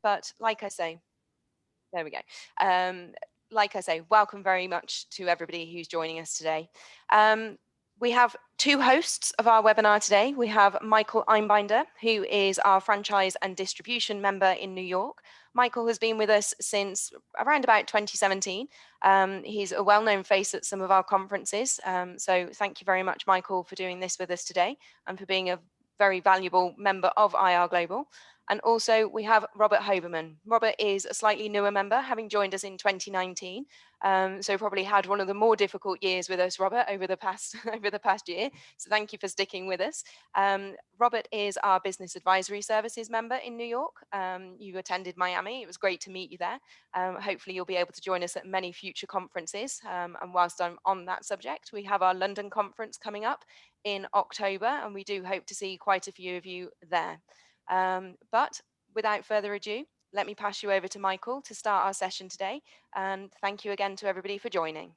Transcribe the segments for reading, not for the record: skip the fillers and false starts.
But like I say, there we go. Like I say, welcome very much to everybody who's joining us today. We have two hosts of our webinar today. We have Michael Einbinder, who is our franchise and distribution member in New York. Michael has been with us since around about 2017. He's a well-known face at some of our conferences. So thank you very much, Michael, for doing this with us today and for being a very valuable member of IR Global. And also we have Robert Hoberman. Robert is a slightly newer member, having joined us in 2019. So probably had one of the more difficult years with us, Robert, over the past year. So thank you for sticking with us. Robert is our Business Advisory Services member in New York. You attended Miami. It was great to meet you there. Hopefully you'll be able to join us at many future conferences. And whilst I'm on that subject, we have our London conference coming up in October, and we do hope to see quite a few of you there. But without further ado, let me pass you over to Michael to start our session today. And thank you again to everybody for joining.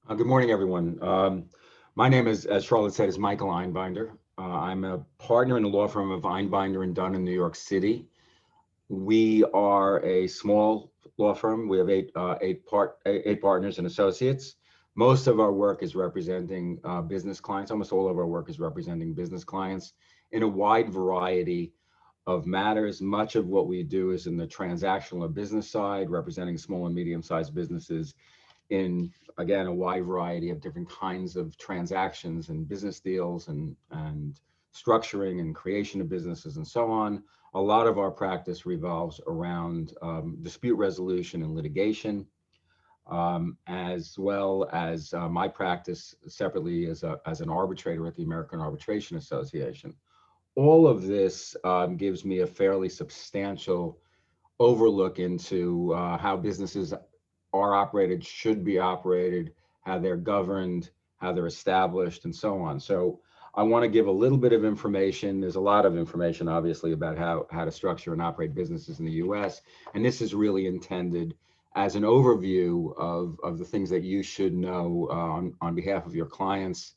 Good morning, everyone. My name is, as Charlotte said, is Michael Einbinder. I'm a partner in the law firm of Einbinder Dunn in New York City. We are a small law firm. We have eight partners and associates. Most of our work is representing business clients. Almost all of our work is representing business clients in a wide variety of matters. Much of what we do is in the transactional or business side, representing small and medium-sized businesses in, again, a wide variety of different kinds of transactions and business deals and structuring and creation of businesses and so on. A lot of our practice revolves around dispute resolution and litigation, as well as my practice separately as an arbitrator at the American Arbitration Association. All of this gives me a fairly substantial overlook into how businesses are operated, should be operated, how they're governed, how they're established, and so on. So I want to give a little bit of information. There's a lot of information, obviously, about how to structure and operate businesses in the US. And this is really intended as an overview of the things that you should know on behalf of your clients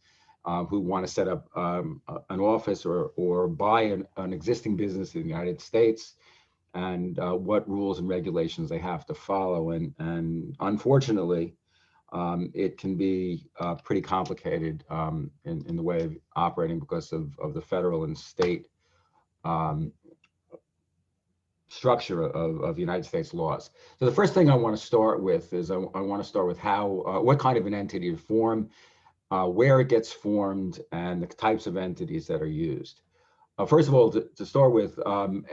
who want to set up an office or buy an existing business in the United States, and what rules and regulations they have to follow. And unfortunately, it can be pretty complicated in the way of operating because of the federal and state structure of the United States laws. So the first thing I want to start with is I want to start with what kind of an entity to form, where it gets formed, and the types of entities that are used. First of all, to start with,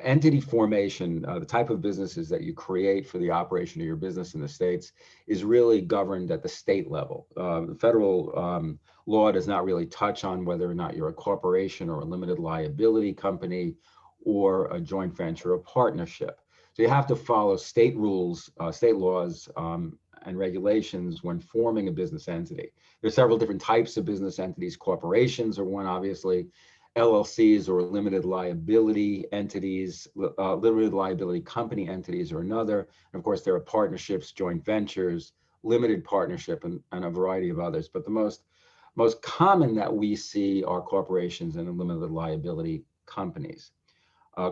entity formation, the type of businesses that you create for the operation of your business in the States is really governed at the state level. The federal law does not really touch on whether or not you're a corporation or a limited liability company or a joint venture or partnership. So you have to follow state rules, state laws, and regulations when forming a business entity. There's several different types of business entities. Corporations are one, obviously. LLCs, or limited liability entities, limited liability company entities are another. And of course, there are partnerships, joint ventures, limited partnership, and a variety of others. But the most common that we see are corporations and limited liability companies.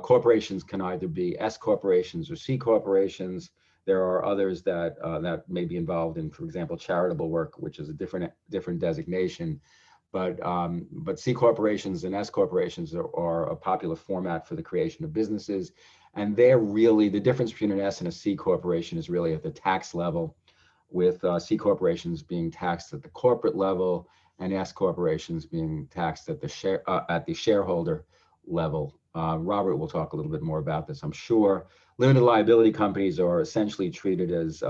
Corporations can either be S corporations or C corporations. There are others that may be involved in, for example, charitable work, which is a different designation. But C corporations and S corporations are a popular format for the creation of businesses. And they're really, the difference between an S and a C corporation is really at the tax level, with C corporations being taxed at the corporate level and S corporations being taxed at the shareholder level. Robert will talk a little bit more about this, I'm sure. Limited liability companies are essentially treated as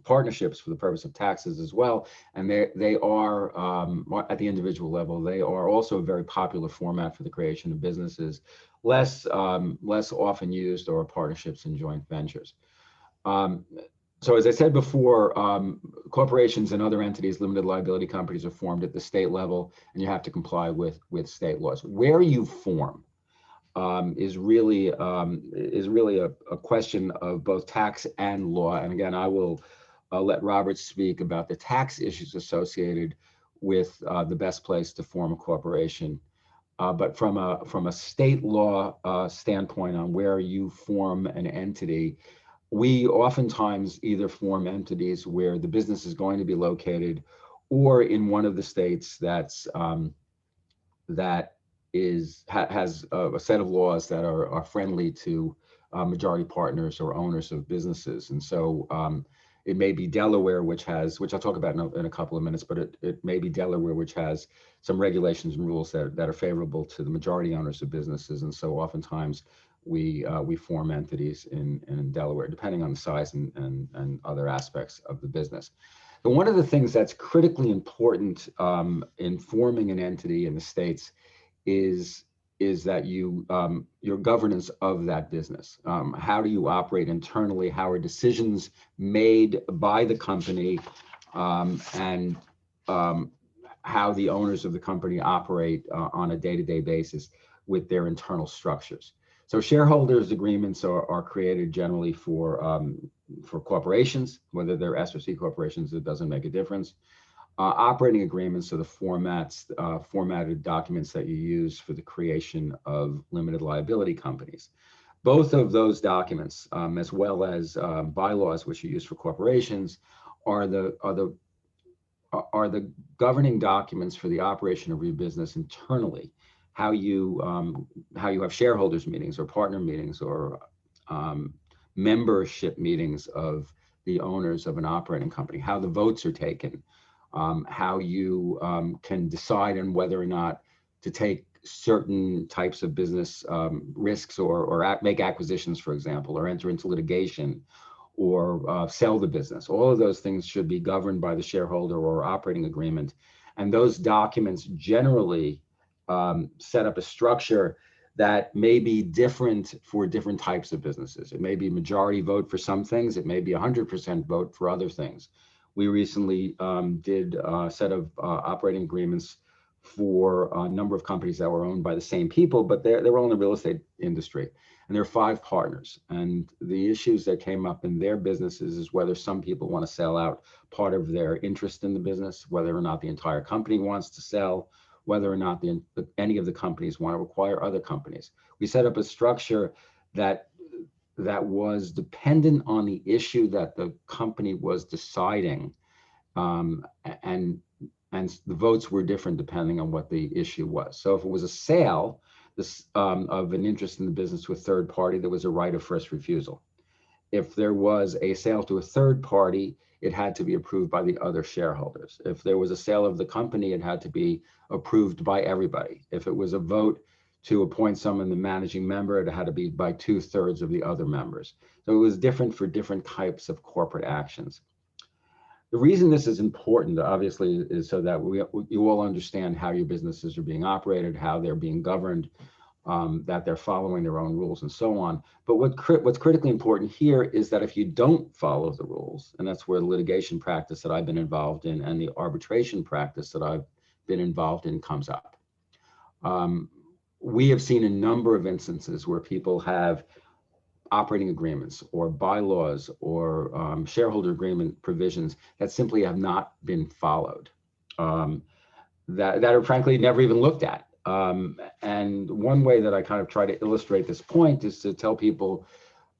partnerships for the purpose of taxes as well. And they are, at the individual level, they are also a very popular format for the creation of businesses. Less often used are partnerships and joint ventures. So as I said before, corporations and other entities, limited liability companies, are formed at the state level, and you have to comply with state laws. Where you form is really a question of both tax and law. And again, I will let Robert speak about the tax issues associated with the best place to form a corporation But from a state law standpoint on where you form an entity, we oftentimes either form entities where the business is going to be located, or in one of the states that has a set of laws that are friendly to majority partners or owners of businesses. And so it may be Delaware, which I'll talk about in a couple of minutes, but it may be Delaware, which has some regulations and rules that are favorable to the majority owners of businesses. And so oftentimes we form entities in Delaware, depending on the size and other aspects of the business. But one of the things that's critically important in forming an entity in the states is that your governance of that business. How do you operate internally? How are decisions made by the company, and how the owners of the company operate on a day-to-day basis with their internal structures. So shareholders agreements are created generally for corporations, whether they're S or C corporations, it doesn't make a difference. Operating agreements are the formatted documents that you use for the creation of limited liability companies. Both of those documents, as well as bylaws, which are used for corporations, are the governing documents for the operation of your business internally. How you have shareholders meetings or partner meetings or membership meetings of the owners of an operating company, how the votes are taken, how you can decide on whether or not to take certain types of business risks or make acquisitions, for example, or enter into litigation or sell the business. All of those things should be governed by the shareholder or operating agreement. And those documents generally set up a structure that may be different for different types of businesses. It may be majority vote for some things. It may be 100% vote for other things. We recently did a set of operating agreements for a number of companies that were owned by the same people, but they were all in the real estate industry. And there are 5 partners. And the issues that came up in their businesses is whether some people want to sell out part of their interest in the business, whether or not the entire company wants to sell, whether or not any of the companies want to acquire other companies. We set up a structure that was dependent on the issue that the company was deciding, and the votes were different depending on what the issue was. So if it was a sale of an interest in the business to a third party, there was a right of first refusal. If there was a sale to a third party, it had to be approved by the other shareholders. If there was a sale of the company, it had to be approved by everybody. If it was a vote to appoint someone the managing member, it had to be by 2/3 of the other members. So it was different for different types of corporate actions. The reason this is important, obviously, is so that you all understand how your businesses are being operated, how they're being governed, that they're following their own rules and so on. But what's critically important here is that if you don't follow the rules, and that's where the litigation practice that I've been involved in and the arbitration practice that I've been involved in comes up. We have seen a number of instances where people have operating agreements or bylaws or shareholder agreement provisions that simply have not been followed, that are frankly never even looked at. And one way that I kind of try to illustrate this point is to tell people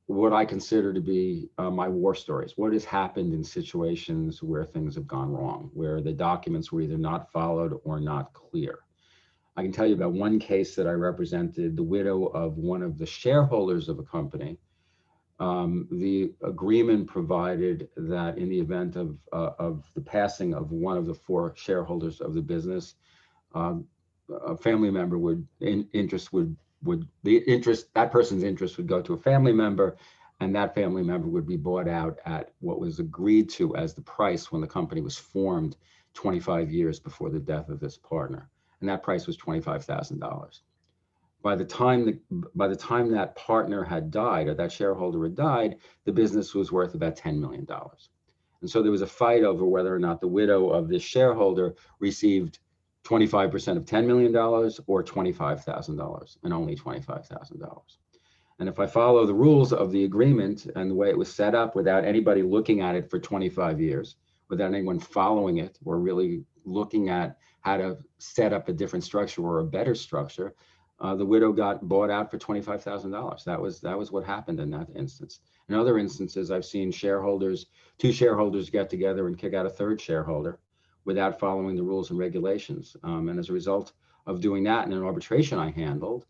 what I consider to be my war stories. What has happened in situations where things have gone wrong, where the documents were either not followed or not clear. I can tell you about one case that I represented, the widow of one of the shareholders of a company. The agreement provided that in the event of the passing of one of the 4 shareholders of the business, a family member that person's interest would go to a family member, and that family member would be bought out at what was agreed to as the price when the company was formed 25 years before the death of this partner. And that price was $25,000. By the time that partner had died, or that shareholder had died, the business was worth about $10 million. And so there was a fight over whether or not the widow of this shareholder received 25% of $10 million or $25,000, and only $25,000. And if I follow the rules of the agreement and the way it was set up without anybody looking at it for 25 years, without anyone following it or really looking at how to set up a different structure or a better structure, the widow got bought out for $25,000. That was what happened in that instance. In other instances, I've seen two shareholders get together and kick out a third shareholder without following the rules and regulations. And as a result of doing that in an arbitration I handled,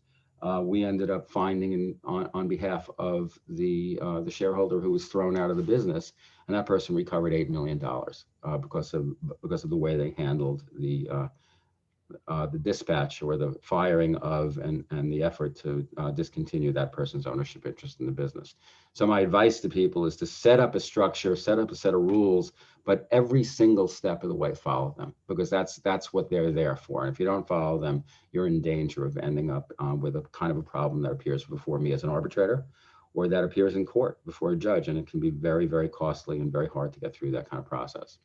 we ended up finding on behalf of the shareholder who was thrown out of the business, and that person recovered $8 million because of the way they handled the dispatch or the firing of and the effort to discontinue that person's ownership interest in the business. So my advice to people is to set up a structure, set up a set of rules, but every single step of the way follow them, because that's what they're there for. And if you don't follow them, you're in danger of ending up with a kind of a problem that appears before me as an arbitrator, or that appears in court before a judge, and it can be very, very costly and very hard to get through that kind of process.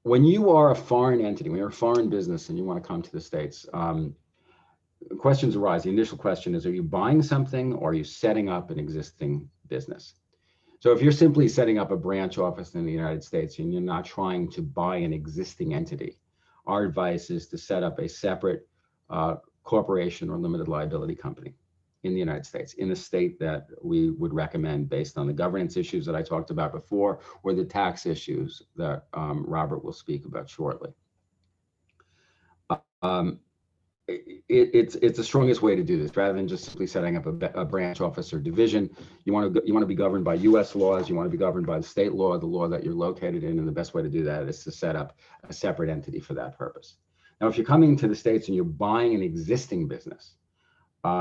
When you are a foreign entity, when you're a foreign business and you want to come to the States, questions arise. The initial question is, are you buying something or are you setting up an existing business? So if you're simply setting up a branch office in the United States and you're not trying to buy an existing entity, our advice is to set up a separate corporation or limited liability company in the United States, in the state that we would recommend based on the governance issues that I talked about before, or the tax issues that Robert will speak about shortly. It's the strongest way to do this, rather than just simply setting up a branch office or division. You want to be governed by U.S. laws. You want to be governed by the state law, the law that you're located in, and the best way to do that is to set up a separate entity for that purpose. Now, if you're coming to the States and you're buying an existing business,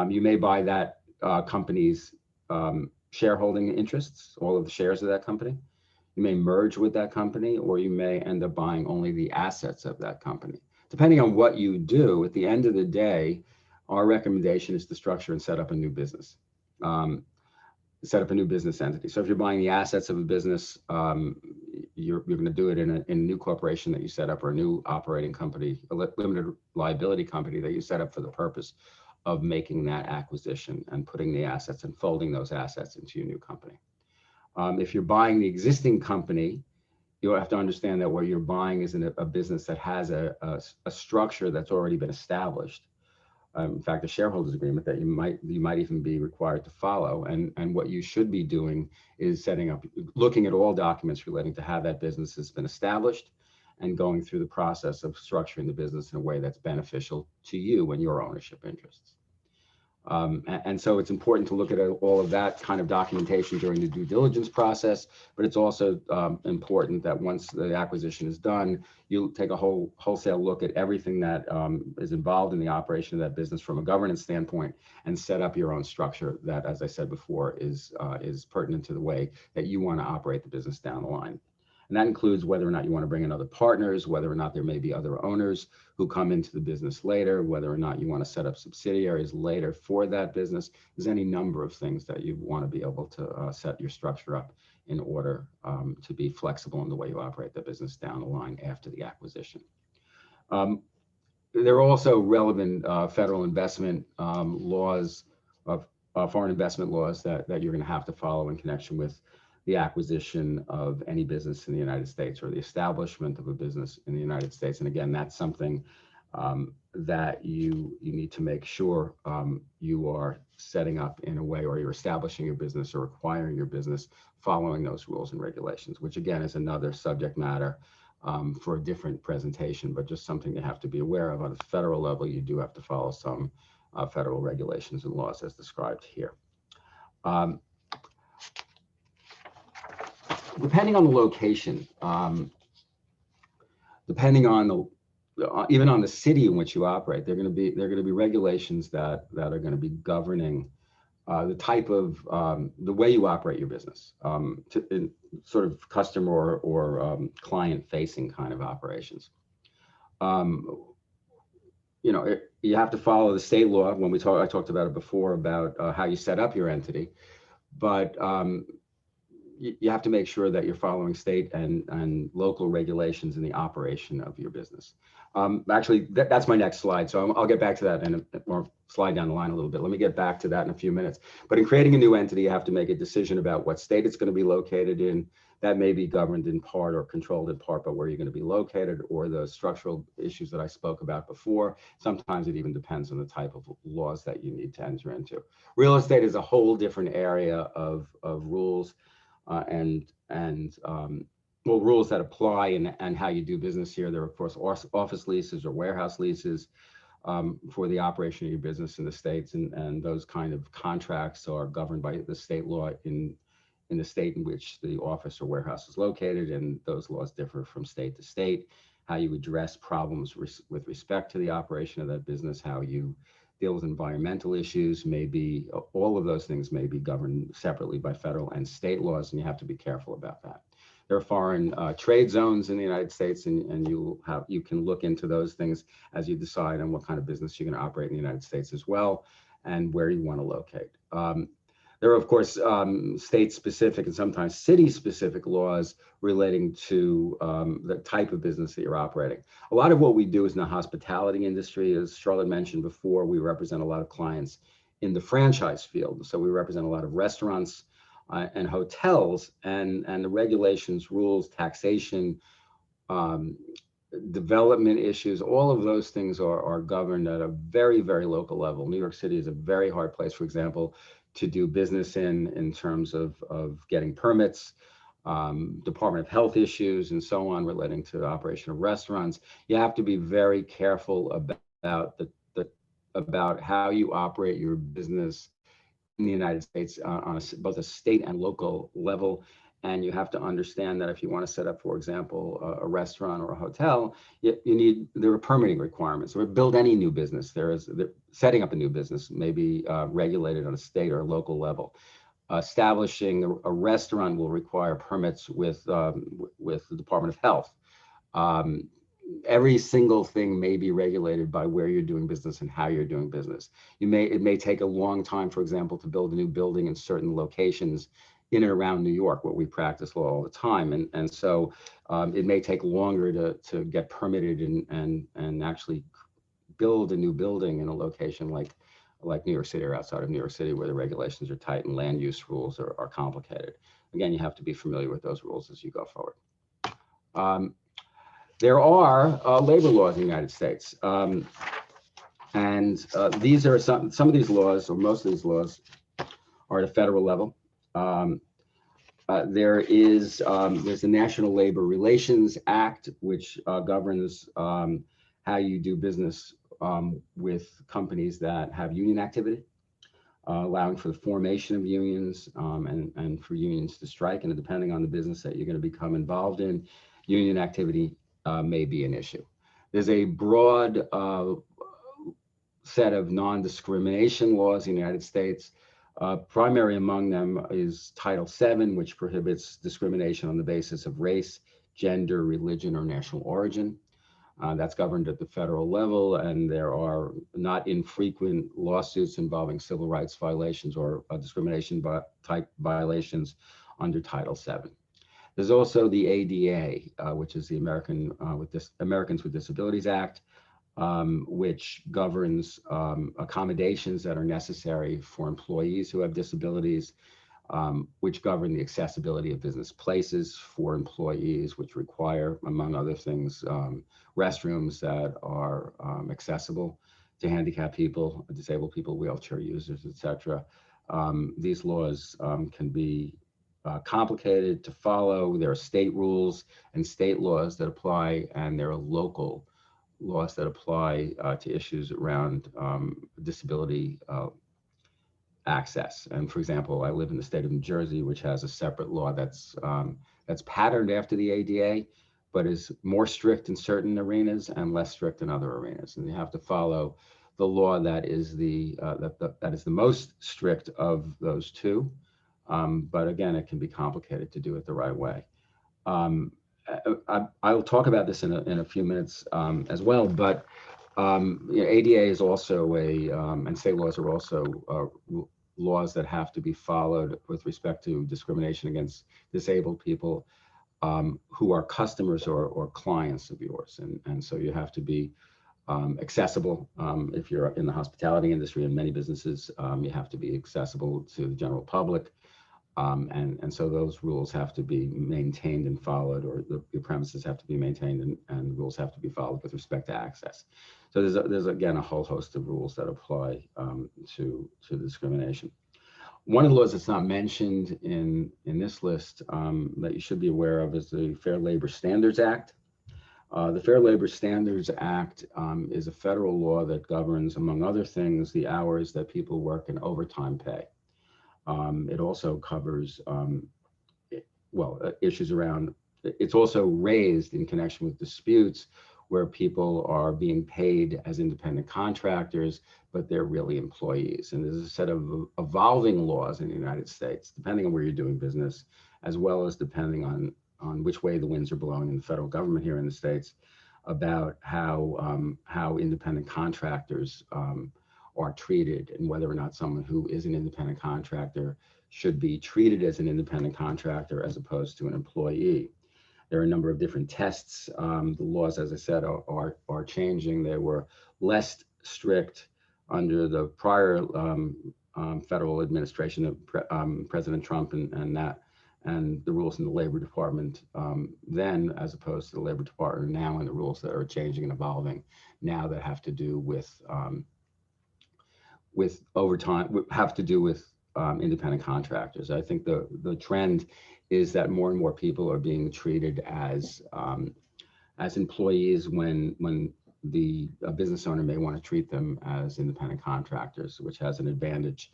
you may buy that company's shareholding interests, all of the shares of that company. You may merge with that company, or you may end up buying only the assets of that company. Depending on what you do, at the end of the day, our recommendation is to structure and set up a new business, set up a new business entity. So if you're buying the assets of a business, you're going to do it in a new corporation that you set up, or a new operating company, a limited liability company that you set up for the purpose of making that acquisition and putting the assets and folding those assets into your new company. If you're buying the existing company, you have to understand that what you're buying is a business that has a structure that's already been established. In fact, a shareholders agreement that you might even be required to follow. And what you should be doing is looking at all documents relating to how that business has been established, and going through the process of structuring the business in a way that's beneficial to you and your ownership interests. And so it's important to look at all of that kind of documentation during the due diligence process, but it's also important that once the acquisition is done, you take a wholesale look at everything that is involved in the operation of that business from a governance standpoint, and set up your own structure that, as I said before, is pertinent to the way that you want to operate the business down the line. And that includes whether or not you want to bring in other partners, whether or not there may be other owners who come into the business later, whether or not you want to set up subsidiaries later for that business. There's any number of things that you want to be able to set your structure up in order to be flexible in the way you operate the business down the line after the acquisition. There are also relevant federal investment laws, foreign investment laws that you're going to have to follow in connection with the acquisition of any business in the United States, or the establishment of a business in the United States. And again, that's something that you need to make sure you are setting up in a way, or you're establishing your business or acquiring your business following those rules and regulations, which again is another subject matter for a different presentation, but just something you have to be aware of. On a federal level, you do have to follow some federal regulations and laws as described here. Depending on the location, depending on even on the city in which you operate, there are going to be regulations that are going to be governing the type of the way you operate your business, in sort of customer or client-facing kind of operations. You have to follow the state law. When I talked about it before about how you set up your entity, but you have to make sure that you're following state and local regulations in the operation of your business. Actually, that's my next slide. So I'll get back to that in or slide down the line a little bit. Let me get back to that in a few minutes. But in creating a new entity, you have to make a decision about what state it's going to be located in. That may be governed in part or controlled in part by where you're going to be located or the structural issues that I spoke about before. Sometimes it even depends on the type of laws that you need to enter into. Real estate is a whole different area of rules well, rules that apply and how you do business here. There are, of course, office leases or warehouse leases for the operation of your business in the States. And those kind of contracts are governed by the state law in the state in which the office or warehouse is located. And those laws differ from state to state. How you address problems with respect to the operation of that business, how you deal with environmental issues, maybe all of those things may be governed separately by federal and state laws, and you have to be careful about that. There are foreign trade zones in the United States, and you can look into those things as you decide on what kind of business you're going to operate in the United States as well, and where you want to locate. There are, of course, state-specific and sometimes city-specific laws relating to the type of business that you're operating. A lot of what we do is in the hospitality industry. As Charlotte mentioned before, we represent a lot of clients in the franchise field. So we represent a lot of restaurants and hotels, and the regulations, rules, taxation, development issues, all of those things are governed at a very, very local level. New York City is a very hard place, for example, to do business in terms of getting permits, Department of Health issues, and so on relating to the operation of restaurants. You have to be very careful about how you operate your business in the United States on both a state and local level. And you have to understand that if you want to set up, for example, a restaurant or a hotel, there are permitting requirements. Or build any new business. Setting up a new business may be regulated on a state or local level. Establishing a restaurant will require permits with the Department of Health. Every single thing may be regulated by where you're doing business and how you're doing business. It may take a long time, for example, to build a new building in certain locations in and around New York, where we practice law all the time. And so it may take longer to get permitted and actually build a new building in a location like New York City or outside of New York City, where the regulations are tight and land use rules are complicated. Again, you have to be familiar with those rules as you go forward. There are labor laws in the United States. These are some of these laws, or most of these laws, are at a federal level. There's the National Labor Relations Act, which governs how you do business with companies that have union activity, allowing for the formation of unions and for unions to strike. And depending on the business that you're going to become involved in, union activity may be an issue. There's a broad set of non-discrimination laws in the United States. Primary among them is Title VII, which prohibits discrimination on the basis of race, gender, religion, or national origin. That's governed at the federal level, and there are not infrequent lawsuits involving civil rights violations or discrimination type violations under Title VII. There's also the ADA, which is the Americans with Disabilities Act, which governs accommodations that are necessary for employees who have disabilities, which govern the accessibility of business places for employees, which require, among other things, restrooms that are accessible to handicapped people, disabled people, wheelchair users, etc. These laws can be complicated to follow. There are state rules and state laws that apply, and there are local laws that apply to issues around disability access. And for example, I live in the state of New Jersey, which has a separate law that's patterned after the ADA, but is more strict in certain arenas and less strict in other arenas. And you have to follow the law that is the most strict of those two. But again, it can be complicated to do it the right way. I'll talk about this in a few minutes as well, but ADA is also and state laws are also laws that have to be followed with respect to discrimination against disabled people who are customers or clients of yours. And so you have to be accessible. If you're in the hospitality industry, and many businesses, you have to be accessible to the general public. And so those rules have to be maintained and followed, or the premises have to be maintained, and rules have to be followed with respect to access. So there's again a whole host of rules that apply to discrimination. One of the laws that's not mentioned in this list that you should be aware of is the Fair Labor Standards Act. The Fair Labor Standards Act is a federal law that governs, among other things, the hours that people work in overtime pay. It also covers, issues around, it's also raised in connection with disputes where people are being paid as independent contractors, but they're really employees. And there's a set of evolving laws in the United States, depending on where you're doing business, as well as depending on which way the winds are blowing in the federal government here in the States, about how independent contractors are treated, and whether or not someone who is an independent contractor should be treated as an independent contractor as opposed to an employee. There are a number of different tests. The laws, as I said, are changing. They were less strict under the prior federal administration of President Trump and the rules in the Labor Department then, as opposed to the Labor Department now, and the rules that are changing and evolving now that have to do with overtime, have to do with independent contractors. I think the trend is that more and more people are being treated as employees when the business owner may want to treat them as independent contractors, which has an advantage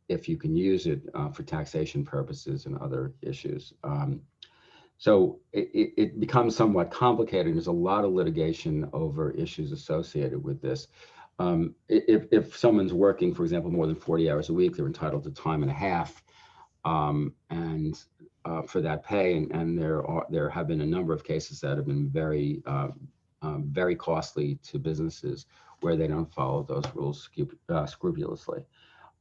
if you can use it for taxation purposes and other issues. So it becomes somewhat complicated. There's a lot of litigation over issues associated with this. If someone's working, for example, more than 40 hours a week, they're entitled to time and a half, and for that pay. And there have been a number of cases that have been very, very costly to businesses where they don't follow those rules scrupulously.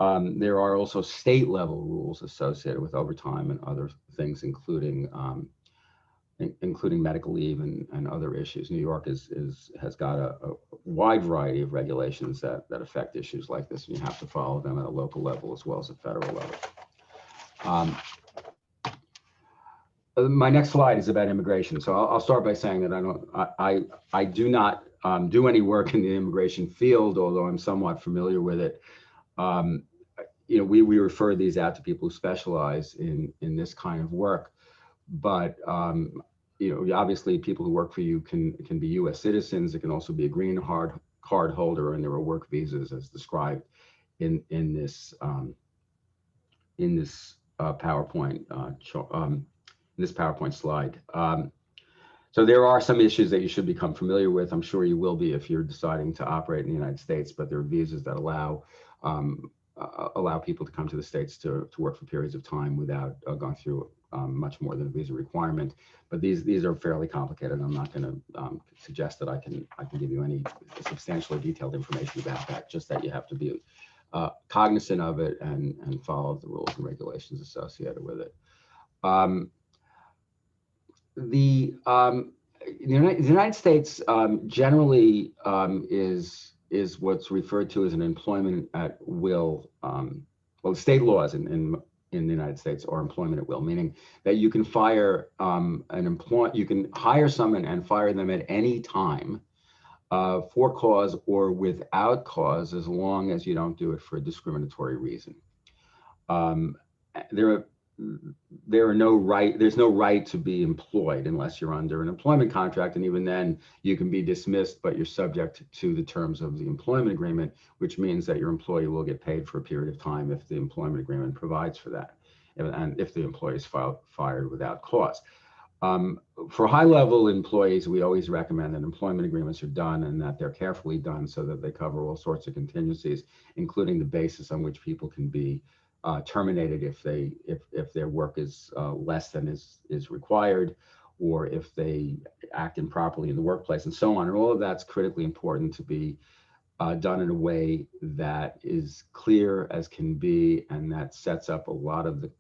There are also state level rules associated with overtime and other things, including medical leave and other issues. New York has got a wide variety of regulations that affect issues like this, and you have to follow them at a local level as well as a federal level. My next slide is about immigration. So I'll start by saying that I do not do any work in the immigration field, although I'm somewhat familiar with it. We refer these out to people who specialize in this kind of work. But obviously, people who work for you can be U.S. citizens. It can also be a green card holder, and there are work visas as described in this PowerPoint this PowerPoint slide. So there are some issues that you should become familiar with. I'm sure you will be if you're deciding to operate in the United States. But there are visas that allow people to come to the States to work for periods of time without going through much more than a visa requirement. But these are fairly complicated. I'm not going to suggest that I can give you any substantially detailed information about that, just that you have to be cognizant of it and follow the rules and regulations associated with it. The United States generally is what's referred to as an employment at will. Well, state laws in the United States are employment at will, meaning that you can fire you can hire someone and fire them at any time for cause or without cause, as long as you don't do it for a discriminatory reason. There's no right to be employed unless you're under an employment contract, and even then you can be dismissed, but you're subject to the terms of the employment agreement, which means that your employee will get paid for a period of time if the employment agreement provides for that, and if the employee is fired without cause. For high-level employees, we always recommend that employment agreements are done and that they're carefully done so that they cover all sorts of contingencies, including the basis on which people can be terminated if their work is less than is required, or if they act improperly in the workplace, and so on. And all of that's critically important to be done in a way that is clear as can be, and that sets up a lot of the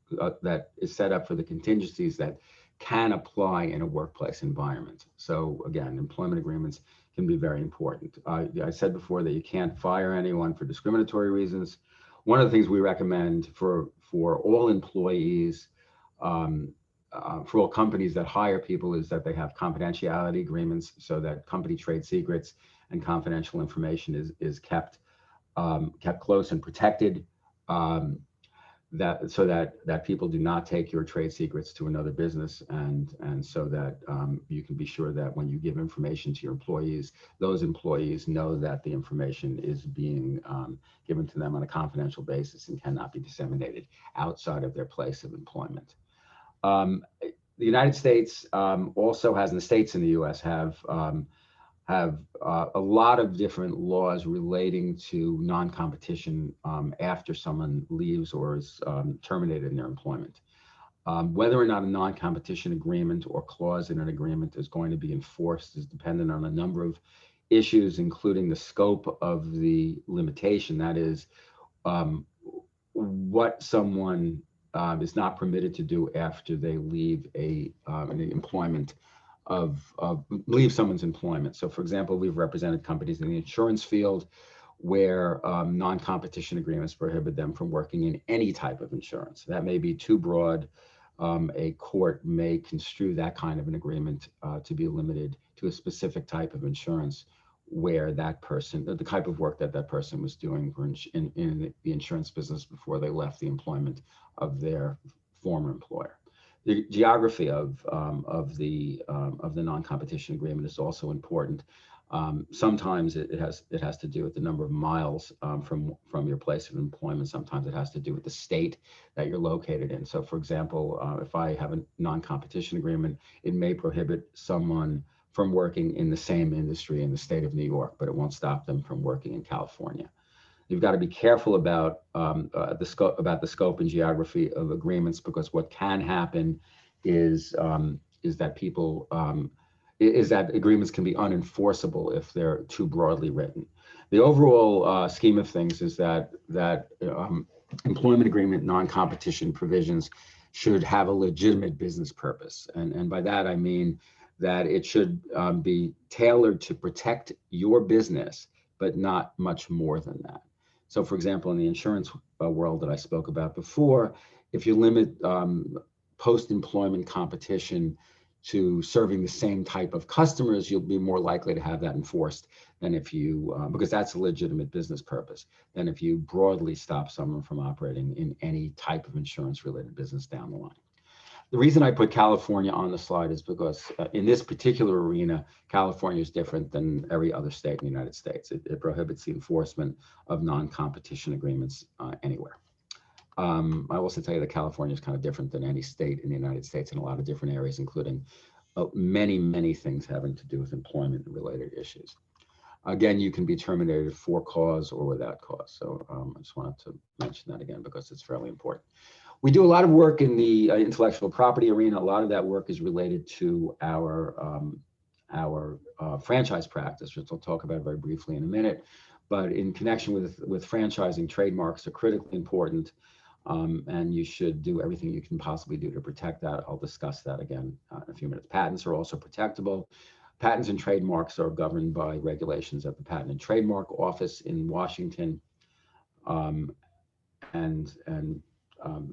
that is set up for the contingencies that can apply in a workplace environment. So again, employment agreements can be very important. I said before that you can't fire anyone for discriminatory reasons. One of the things we recommend for all employees, for all companies that hire people, is that they have confidentiality agreements so that company trade secrets and confidential information is kept kept close and protected. That so that people do not take your trade secrets to another business, and so that you can be sure that when you give information to your employees, those employees know that the information is being given to them on a confidential basis and cannot be disseminated outside of their place of employment. The United States also has, and the states in the U.S. have a lot of different laws relating to non-competition after someone leaves or is terminated in their employment. Whether or not a non-competition agreement or clause in an agreement is going to be enforced is dependent on a number of issues, including the scope of the limitation. That is, what someone is not permitted to do after they leave an employment leave someone's employment. So for example, we've represented companies in the insurance field where non-competition agreements prohibit them from working in any type of insurance. That may be too broad. A court may construe that kind of an agreement to be limited to a specific type of insurance where that person, the type of work that that person was doing in the insurance business before they left the employment of their former employer. The geography of the non-competition agreement is also important. Sometimes it has to do with the number of miles from your place of employment. Sometimes it has to do with the state that you're located in. So, for example, if I have a non-competition agreement, it may prohibit someone from working in the same industry in the state of New York, but it won't stop them from working in California. You've got to be careful about the scope and geography of agreements, because what can happen is that agreements can be unenforceable if they're too broadly written. The overall scheme of things is that employment agreement non-competition provisions should have a legitimate business purpose, and by that I mean that it should be tailored to protect your business, but not much more than that. So for example, in the insurance world that I spoke about before, if you limit post-employment competition to serving the same type of customers, you'll be more likely to have that enforced than if you, because that's a legitimate business purpose, than if you broadly stop someone from operating in any type of insurance-related business down the line. The reason I put California on the slide is because in this particular arena, California is different than every other state in the United States. It prohibits the enforcement of non-competition agreements anywhere. I also tell you that California is kind of different than any state in the United States in a lot of different areas, including many things having to do with employment and related issues. Again, you can be terminated for cause or without cause. So I just wanted to mention that again because it's fairly important. We do a lot of work in the intellectual property arena. A lot of that work is related to our franchise practice, which I'll talk about very briefly in a minute. But in connection with franchising, trademarks are critically important, and you should do everything you can possibly do to protect that. I'll discuss that again in a few minutes. Patents are also protectable. Patents and trademarks are governed by regulations at the Patent and Trademark Office in Washington,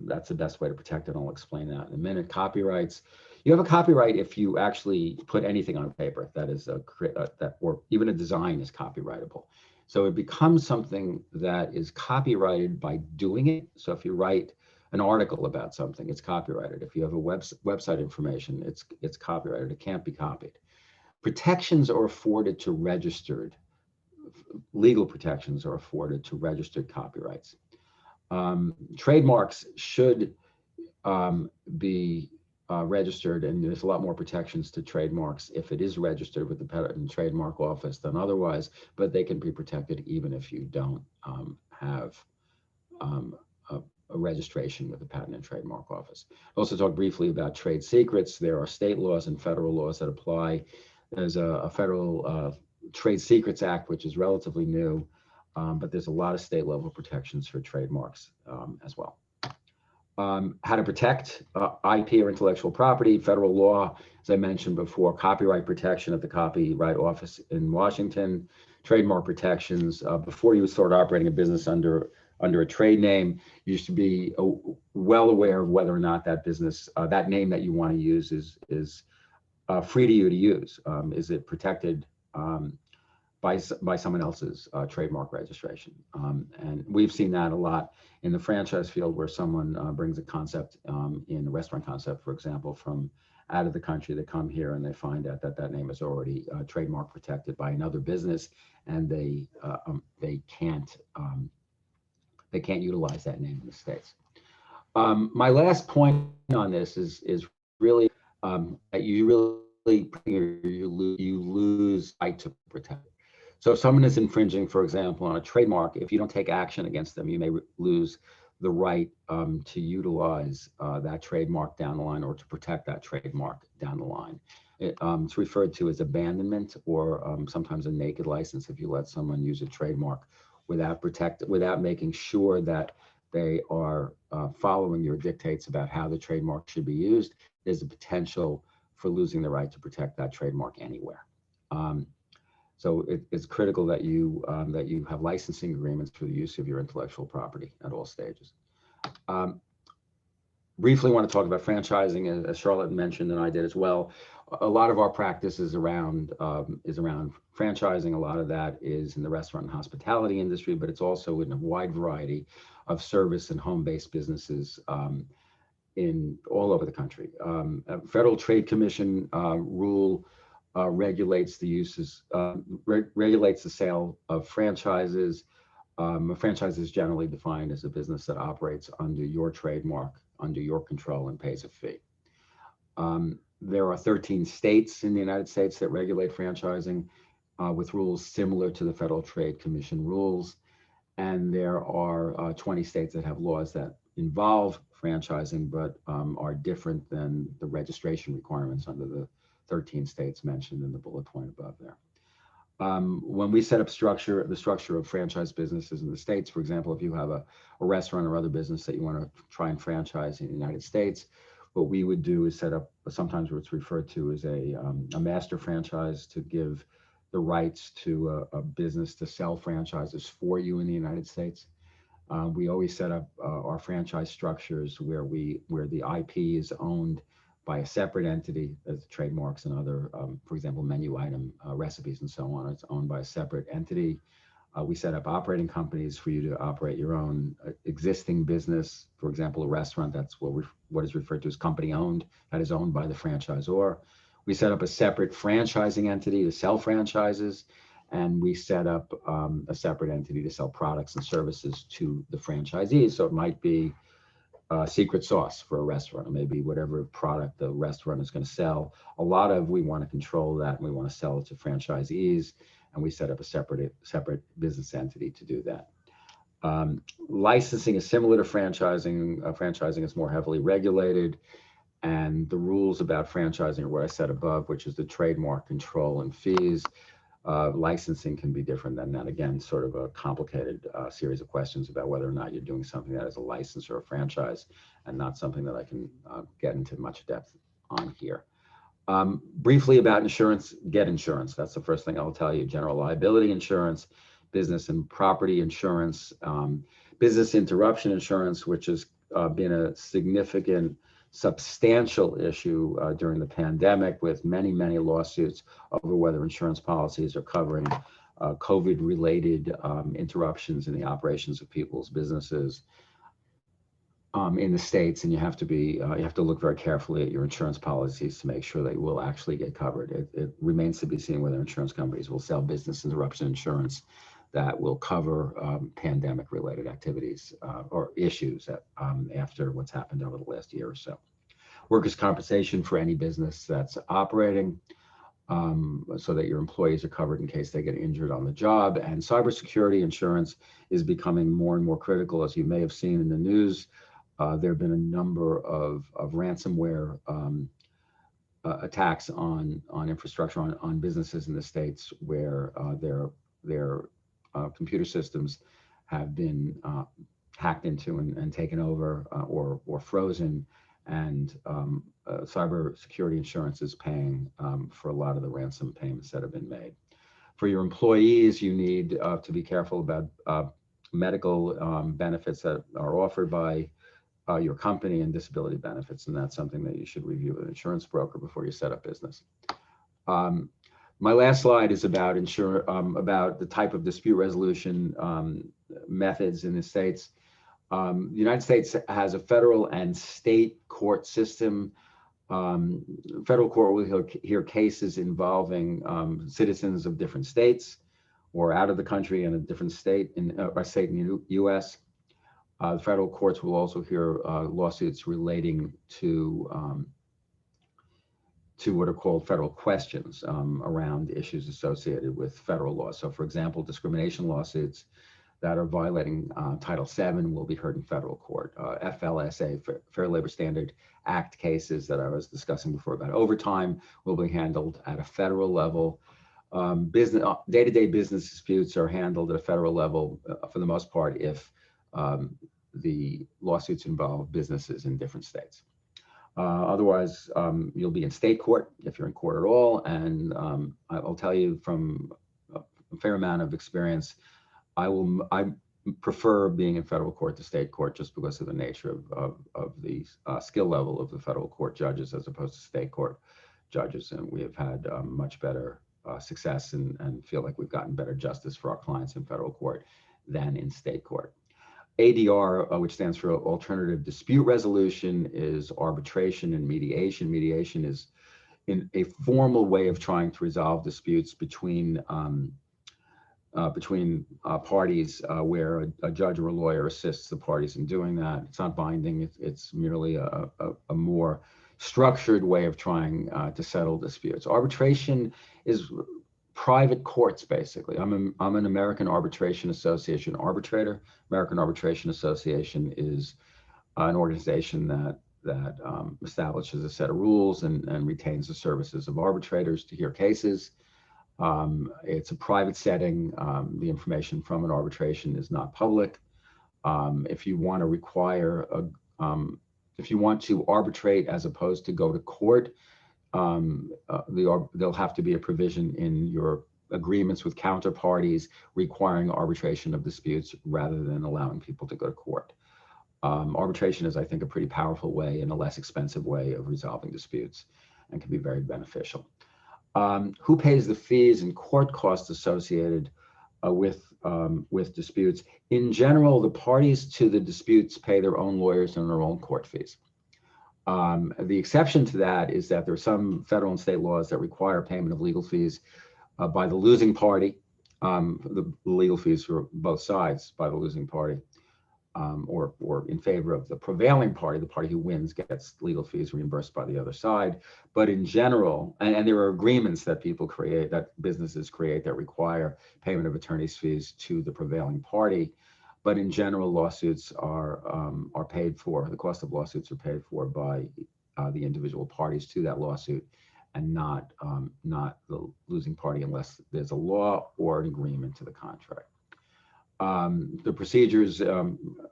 that's the best way to protect it. I'll explain that in a minute. Copyrights. You have a copyright if you actually put anything on paper that is or even a design is copyrightable. So it becomes something that is copyrighted by doing it. So if you write an article about something, it's copyrighted. If you have a website information, it's copyrighted. It can't be copied. Protections are afforded to registered, legal protections are afforded to registered copyrights. Trademarks should be registered, and there's a lot more protections to trademarks if it is registered with the Patent and Trademark Office than otherwise, but they can be protected even if you don't have a registration with the Patent and Trademark Office. I'll also talk briefly about trade secrets. There are state laws and federal laws that apply. There's a federal Trade Secrets Act, which is relatively new, but there's a lot of state level protections for trademarks as well. How to protect IP or intellectual property, federal law, as I mentioned before, copyright protection at the Copyright Office in Washington, trademark protections. Before you start operating a business under a trade name, you should be well aware of whether or not that business, that name that you want to use is free to you to use. Is it protected by someone else's trademark registration? And we've seen that a lot in the franchise field, where someone brings a concept in a restaurant concept, for example, from out of the country. They come here and they find out that that name is already trademark protected by another business, and they can't utilize that name in the States. My last point on this is really that you lose right to protect it. So if someone is infringing, for example, on a trademark, if you don't take action against them, you may lose the right to utilize that trademark down the line, or to protect that trademark down the line. It's referred to as abandonment, or sometimes a naked license. If you let someone use a trademark without making sure that they are following your dictates about how the trademark should be used, there's a potential for losing the right to protect that trademark anywhere. So it's critical that you have licensing agreements for the use of your intellectual property at all stages. Briefly want to talk about franchising, as Charlotte mentioned, and I did as well. A lot of our practice is around franchising. A lot of that is in the restaurant and hospitality industry, but it's also in a wide variety of service and home-based businesses in all over the country. Federal Trade Commission rule regulates regulates the sale of franchises. A franchise is generally defined as a business that operates under your trademark, under your control, and pays a fee. There are 13 states in the United States that regulate franchising with rules similar to the Federal Trade Commission rules. And there are 20 states that have laws that involve franchising, but are different than the registration requirements under the 13 states mentioned in the bullet point above there. When we set up the structure of franchise businesses in the States, for example, if you have a restaurant or other business that you want to try and franchise in the United States, what we would do is set up, sometimes what's referred to as a master franchise, to give the rights to a business to sell franchises for you in the United States. We always set up our franchise structures where the IP is owned by a separate entity, as trademarks and other, for example, menu item recipes and so on. It's owned by a separate entity. We set up operating companies for you to operate your own existing business. For example, a restaurant, that's what is referred to as company owned, that is owned by the franchisor. We set up a separate franchising entity to sell franchises, and we set up a separate entity to sell products and services to the franchisees. So it might be secret sauce for a restaurant, or maybe whatever product the restaurant is going to sell. We want to control that, and we want to sell it to franchisees, and we set up a separate business entity to do that. Licensing is similar to franchising. Franchising is more heavily regulated, and the rules about franchising are what I said above, which is the trademark control and fees. Licensing can be different than that. Again, sort of a complicated series of questions about whether or not you're doing something that is a license or a franchise, and not something that I can get into much depth on here. Briefly about insurance, get insurance. That's the first thing I'll tell you. General liability insurance, business and property insurance, business interruption insurance, which has been a significant, substantial issue during the pandemic, with many lawsuits over whether insurance policies are covering COVID-related interruptions in the operations of people's businesses in the States. And you have to look very carefully at your insurance policies to make sure they will actually get covered. It remains to be seen whether insurance companies will sell business interruption insurance that will cover pandemic-related activities or issues after what's happened over the last year or so. Workers' compensation for any business that's operating, so that your employees are covered in case they get injured on the job. And cybersecurity insurance is becoming more and more critical. As you may have seen in the news, there have been a number of ransomware attacks on infrastructure, on businesses in the States, where their computer systems have been hacked into and taken over or frozen, and cybersecurity insurance is paying for a lot of the ransom payments that have been made. For your employees, you need to be careful about medical benefits that are offered by your company and disability benefits, and that's something that you should review with an insurance broker before you set up business. My last slide is about about the type of dispute resolution methods in the States. The United States has a federal and state court system. Federal court will hear cases involving citizens of different states or out of the country in a different state in the U.S. The federal courts will also hear lawsuits relating to what are called federal questions around issues associated with federal law. So, for example, discrimination lawsuits that are violating Title VII will be heard in federal court. FLSA, Fair Labor Standard Act cases that I was discussing before about overtime will be handled at a federal level. Day-to-day business disputes are handled at a federal level for the most part if the lawsuits involve businesses in different states. Otherwise, you'll be in state court if you're in court at all. And I'll tell you from a fair amount of experience, I prefer being in federal court to state court just because of the nature of the skill level of the federal court judges as opposed to state court judges. And we have had much better success and feel like we've gotten better justice for our clients in federal court than in state court. ADR, which stands for Alternative Dispute Resolution, is arbitration and mediation. Mediation is in a formal way of trying to resolve disputes between parties where a judge or a lawyer assists the parties in doing that. It's not binding. It's merely a more structured way of trying to settle disputes. Arbitration is private courts, basically. I'm an American Arbitration Association arbitrator. American Arbitration Association is an organization that establishes a set of rules and retains the services of arbitrators to hear cases. It's a private setting. The information from an arbitration is not public. If you want to require if you want to arbitrate as opposed to go to court, there'll have to be a provision in your agreements with counterparties requiring arbitration of disputes rather than allowing people to go to court. Arbitration is, I think, a pretty powerful way and a less expensive way of resolving disputes and can be very beneficial. Who pays the fees and court costs associated with disputes? In general, the parties to the disputes pay their own lawyers and their own court fees. The exception to that is that there are some federal and state laws that require payment of legal fees by the losing party, the legal fees for both sides by the losing party, or in favor of the prevailing party. The party who wins gets legal fees reimbursed by the other side. But in general, and there are agreements that people create, that businesses create, that require payment of attorney's fees to the prevailing party. But in general, lawsuits are paid for. The cost of lawsuits are paid for by the individual parties to that lawsuit, and not the losing party unless there's a law or an agreement to the contract. The procedures,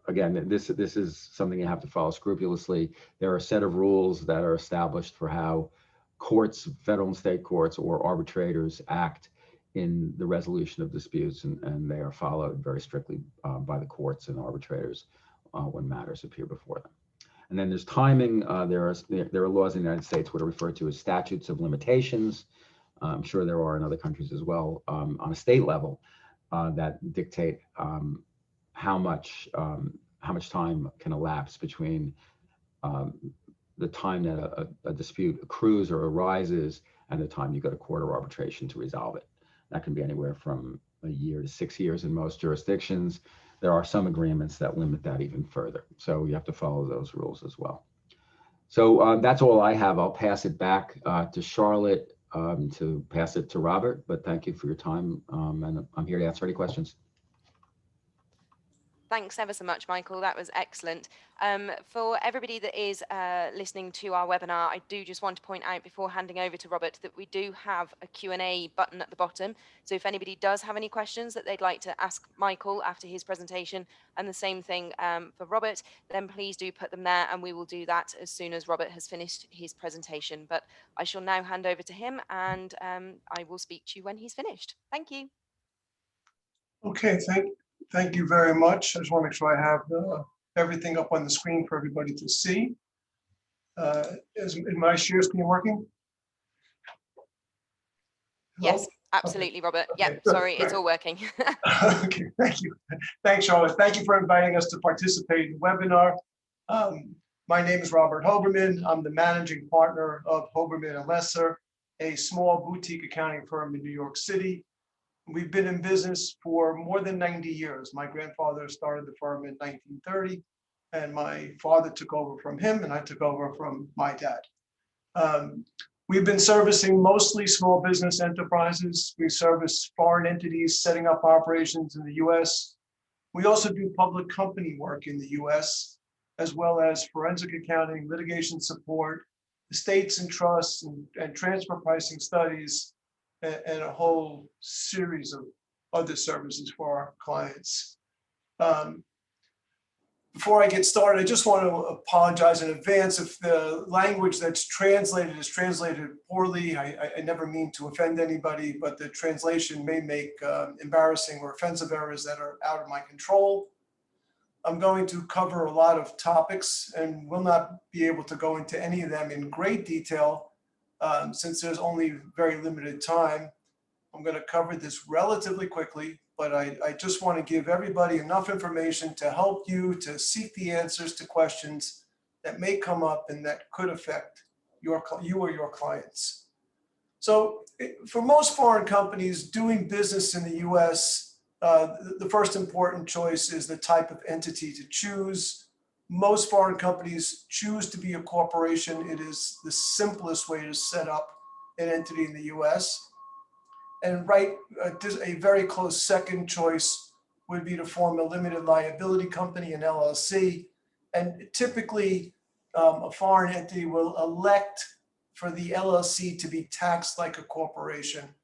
again, this is something you have to follow scrupulously. There are a set of rules that are established for how courts, federal and state courts, or arbitrators act in the resolution of disputes, and they are followed very strictly by the courts and arbitrators when matters appear before them. And then there's timing. There are laws in the United States what are referred to as statutes of limitations. I'm sure there are in other countries as well on a state level that dictate how much time can elapse between the time that a dispute accrues or arises and the time you go to court or arbitration to resolve it. That can be anywhere from a year to 6 years in most jurisdictions. There are some agreements that limit that even further. So you have to follow those rules as well. So that's all I have. I'll pass it back to Charlotte to pass it to Robert, but thank you for your time. And I'm here to answer any questions. Thanks ever so much, Michael. That was excellent. For everybody that is listening to our webinar, I do just want to point out before handing over to Robert that we do have a Q&A button at the bottom. So if anybody does have any questions that they'd like to ask Michael after his presentation, and the same thing for Robert, then please do put them there, and we will do that as soon as Robert has finished his presentation. But I shall now hand over to him, and I will speak to you when he's finished. Thank you. Okay, thank you very much. I just want to make sure I have everything up on the screen for everybody to see. Is my share screen working? Hello? Yes, absolutely, Okay. Robert. Okay, Yeah, good, sorry, it's great. all working. Okay, thank you. Thanks, Charlotte. Thank you for inviting us to participate in the webinar. My name is Robert Hoberman. I'm the managing partner of Hoberman Lesser, a small boutique accounting firm in New York City. We've been in business for more than 90 years. My grandfather started the firm in 1930, and my father took over from him, and I took over from my dad. We've been servicing mostly small business enterprises. We service foreign entities setting up operations in the US. We also do public company work in the US, as well as forensic accounting, litigation support, estates and trusts, and transfer pricing studies, and a whole series of other services for our clients. Before I get started, I just want to apologize in advance if the language that's translated is translated poorly. I never mean to offend anybody, but the translation may make embarrassing or offensive errors that are out of my control. I'm going to cover a lot of topics and will not be able to go into any of them in great detail since there's only very limited time. I'm going to cover this relatively quickly, but I just want to give everybody enough information to help you to seek the answers to questions that may come up and that could affect you or your clients. So for most foreign companies doing business in the US, the first important choice is the type of entity to choose. Most foreign companies choose to be a corporation. It is the simplest way to set up an entity in the US. And a very close second choice would be to form a limited liability company, an LLC. And typically, a foreign entity will elect for the LLC to be taxed like a corporation.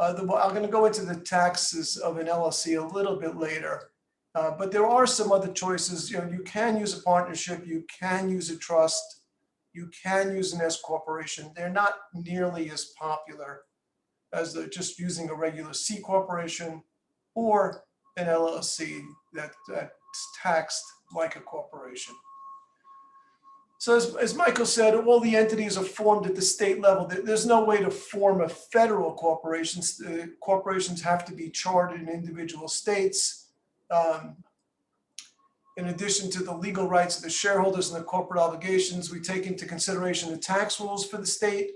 I'm going to go into the taxes of an LLC a little bit later, but there are some other choices. You can use a partnership, you can use a trust, you can use an S corporation. They're not nearly as popular as just using a regular C corporation or an LLC that's taxed like a corporation. So as Michael said, all the entities are formed at the state level. There's no way to form a federal corporation. Corporations have to be chartered in individual states. In addition to the legal rights of the shareholders and the corporate obligations, we take into consideration the tax rules for the state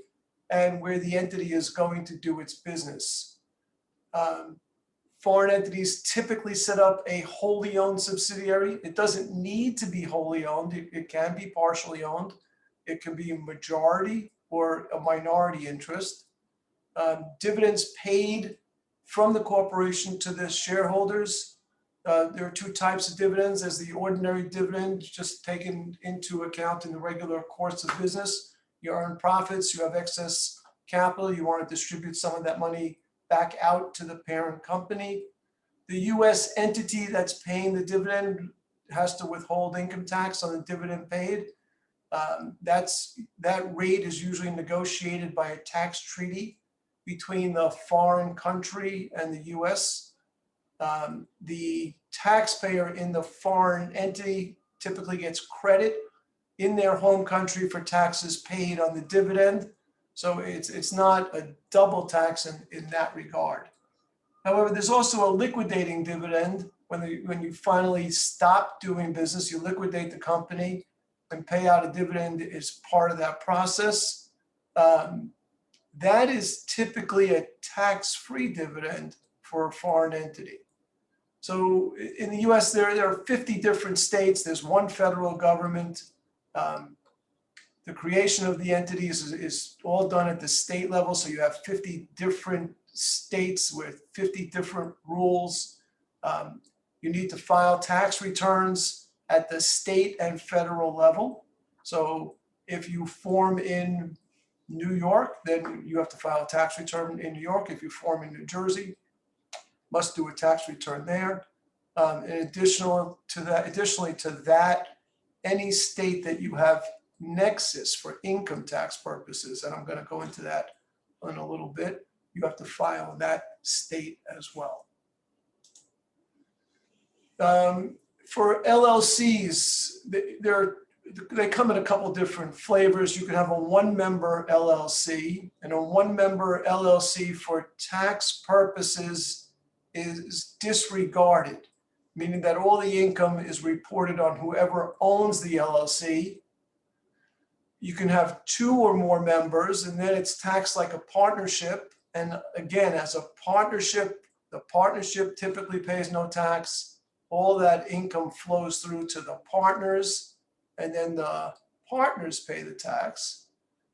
and where the entity is going to do its business. Foreign entities typically set up a wholly owned subsidiary. It doesn't need to be wholly owned. It can be partially owned. It can be a majority or a minority interest. Dividends paid from the corporation to the shareholders. There are two types of dividends. There's the ordinary dividend, just taken into account in the regular course of business. You earn profits, you have excess capital, you want to distribute some of that money back out to the parent company. The US entity that's paying the dividend has to withhold income tax on the dividend paid. That rate is usually negotiated by a tax treaty between the foreign country and the US. The taxpayer in the foreign entity typically gets credit in their home country for taxes paid on the dividend. So it's not a double tax in that regard. However, there's also a liquidating dividend. When you finally stop doing business, you liquidate the company and pay out a dividend as part of that process. That is typically a tax-free dividend for a foreign entity. So in the US, there are 50 different states. There's one federal government. The creation of the entities is all done at the state level. So you have 50 different states with 50 different rules. You need to file tax returns at the state and federal level. So if you form in New York, then you have to file a tax return in New York. If you form in New Jersey, must do a tax return there. Additionally to that, any state that you have nexus for income tax purposes, and I'm going to go into that in a little bit, you have to file in that state as well. For LLCs, they come in a couple different flavors. You can have a one-member LLC, and a one-member LLC for tax purposes is disregarded, meaning that all the income is reported on whoever owns the LLC. You can have two or more members, and then it's taxed like a partnership. And again, as a partnership, the partnership typically pays no tax. All that income flows through to the partners, and then the partners pay the tax.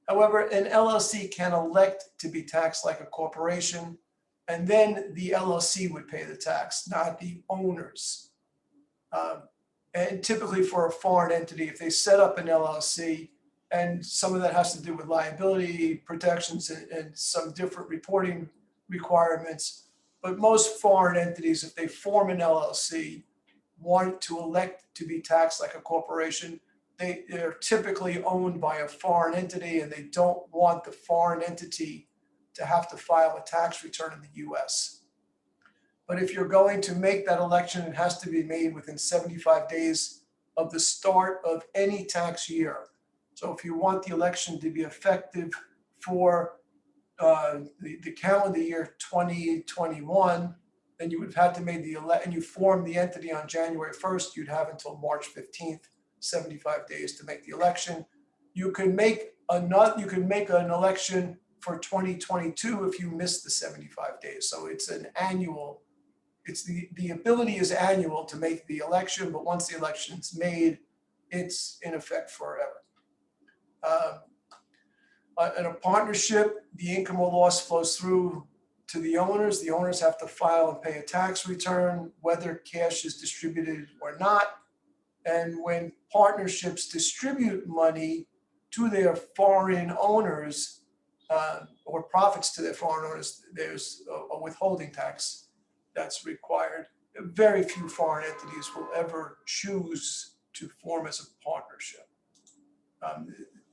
However, an LLC can elect to be taxed like a corporation, and then the LLC would pay the tax, not the owners. And typically for a foreign entity, if they set up an LLC, and some of that has to do with liability protections and some different reporting requirements, but most foreign entities, if they form an LLC, want to elect to be taxed like a corporation, they're typically owned by a foreign entity, and they don't want the foreign entity to have to file a tax return in the US. But if you're going to make that election, it has to be made within 75 days of the start of any tax year. So if you want the election to be effective for the calendar year 2021, then you would have had to make and you form the entity on January 1st, you'd have until March 15th, 75 days to make the election. You can make an election for 2022 if you miss the 75 days. So it's an annual, the ability is annual to make the election, but once the election's made, it's in effect forever. In a partnership, the income or loss flows through to the owners. The owners have to file and pay a tax return, whether cash is distributed or not. And when partnerships distribute money to their foreign owners, or profits to their foreign owners, there's a withholding tax that's required. Very few foreign entities will ever choose to form as a partnership.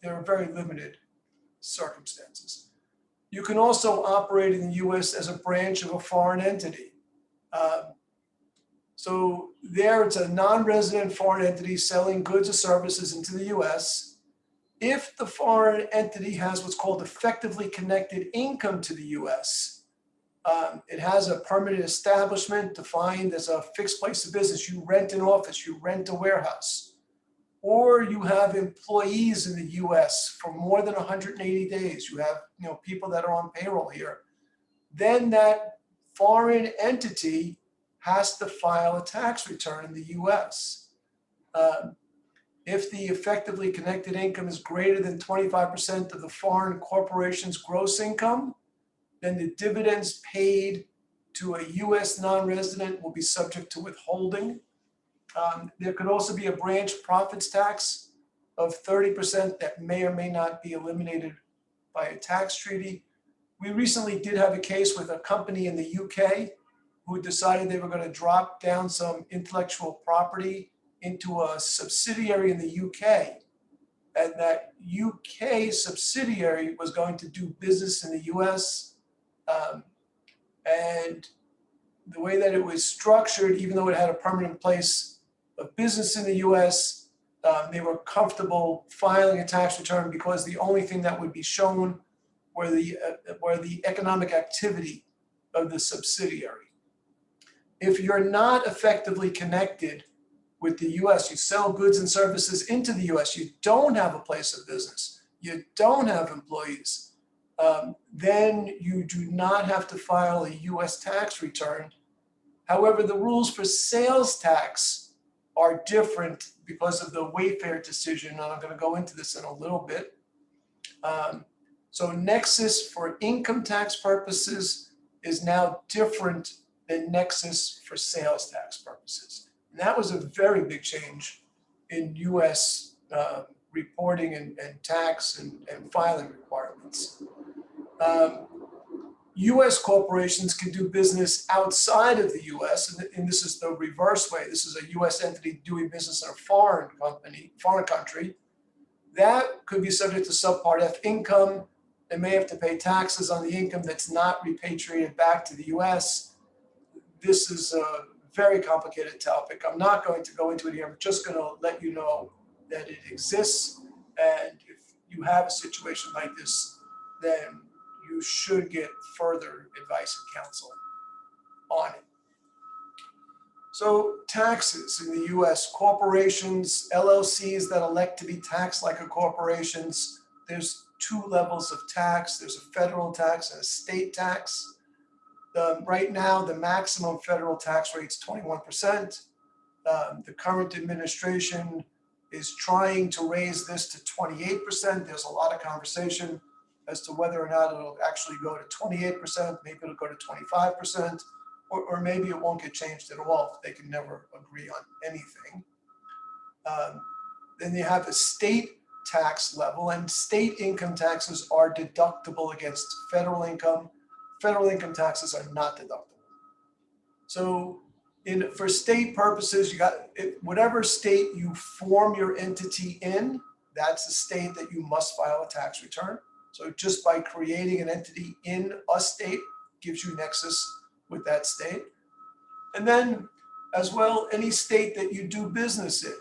There are very limited circumstances. You can also operate in the US as a branch of a foreign entity. So there it's a non-resident foreign entity selling goods or services into the US. If the foreign entity has what's called effectively connected income to the US, it has a permanent establishment defined as a fixed place of business. You rent an office, you rent a warehouse, or you have employees in the US for more than 180 days. You have people that are on payroll here. Then that foreign entity has to file a tax return in the US. If the effectively connected income is greater than 25% of the foreign corporation's gross income, then the dividends paid to a US non-resident will be subject to withholding. There could also be a branch profits tax of 30% that may or may not be eliminated by a tax treaty. We recently did have a case with a company in the UK who decided they were going to drop down some intellectual property into a subsidiary in the UK. And that UK subsidiary was going to do business in the US. And the way that it was structured, even though it had a permanent place of business in the US, they were comfortable filing a tax return because the only thing that would be shown were the economic activity of the subsidiary. If you're not effectively connected with the US, you sell goods and services into the US, you don't have a place of business, you don't have employees, then you do not have to file a US tax return. However, the rules for sales tax are different because of the Wayfair decision, and I'm going to go into this in a little bit. So nexus for income tax purposes is now different than nexus for sales tax purposes. purposes. And that was a very big change in US reporting and tax and filing requirements. US corporations can do business outside of the US, and this is the reverse way. This is a US entity doing business in a foreign country. That could be subject to subpart F income. They may have to pay taxes on the income that's not repatriated back to the US. This is a very complicated topic. I'm not going to go into it here. I'm just going to let you know that it exists. And if you have a situation like this, then you should get further advice and counsel on it. So taxes in the US, corporations, LLCs that elect to be taxed like a corporations, there's two levels of tax. There's a federal tax and a state tax. Right now, the maximum federal tax rate is 21%. The current administration is trying to raise this to 28%. There's a lot of conversation as to whether or not it'll actually go to 28%, maybe it'll go to 25%, or maybe it won't get changed at all. They can never agree on anything. Then you have the state tax level, and state income taxes are deductible against federal income. Federal income taxes are not deductible. So for state purposes, you got whatever state you form your entity in, that's the state that you must file a tax return. So just by creating an entity in a state gives you nexus with that state. And then as well, any state that you do business in,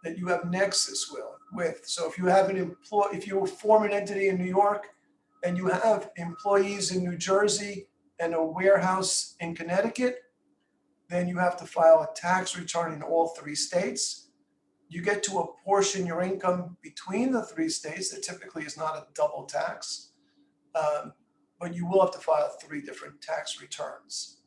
that you have nexus with. So if you have if you form an entity in New York and you have employees in New Jersey and a warehouse in Connecticut, then you have to file a tax return in all three states. You get to apportion your income between the three states. That typically is not a double tax, but you will have to file 3 different tax returns.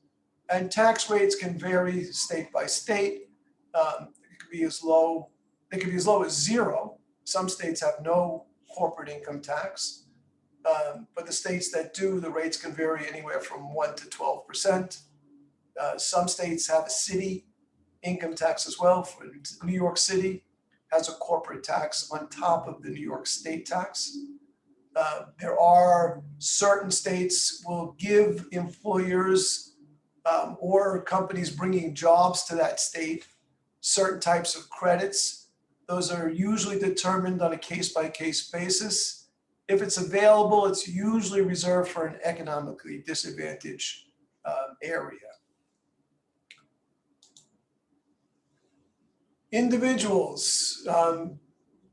And tax rates can vary state by state. It could be as low as 0. Some states have no corporate income tax, but the states that do, the rates can vary anywhere from 1 to 12%. Some states have a city income tax as well. For New York City has a corporate tax on top of the New York state tax. There are certain states will give employers or companies bringing jobs to that state certain types of credits. Those are usually determined on a case-by-case basis. If it's available, it's usually reserved for an economically disadvantaged area. Individuals,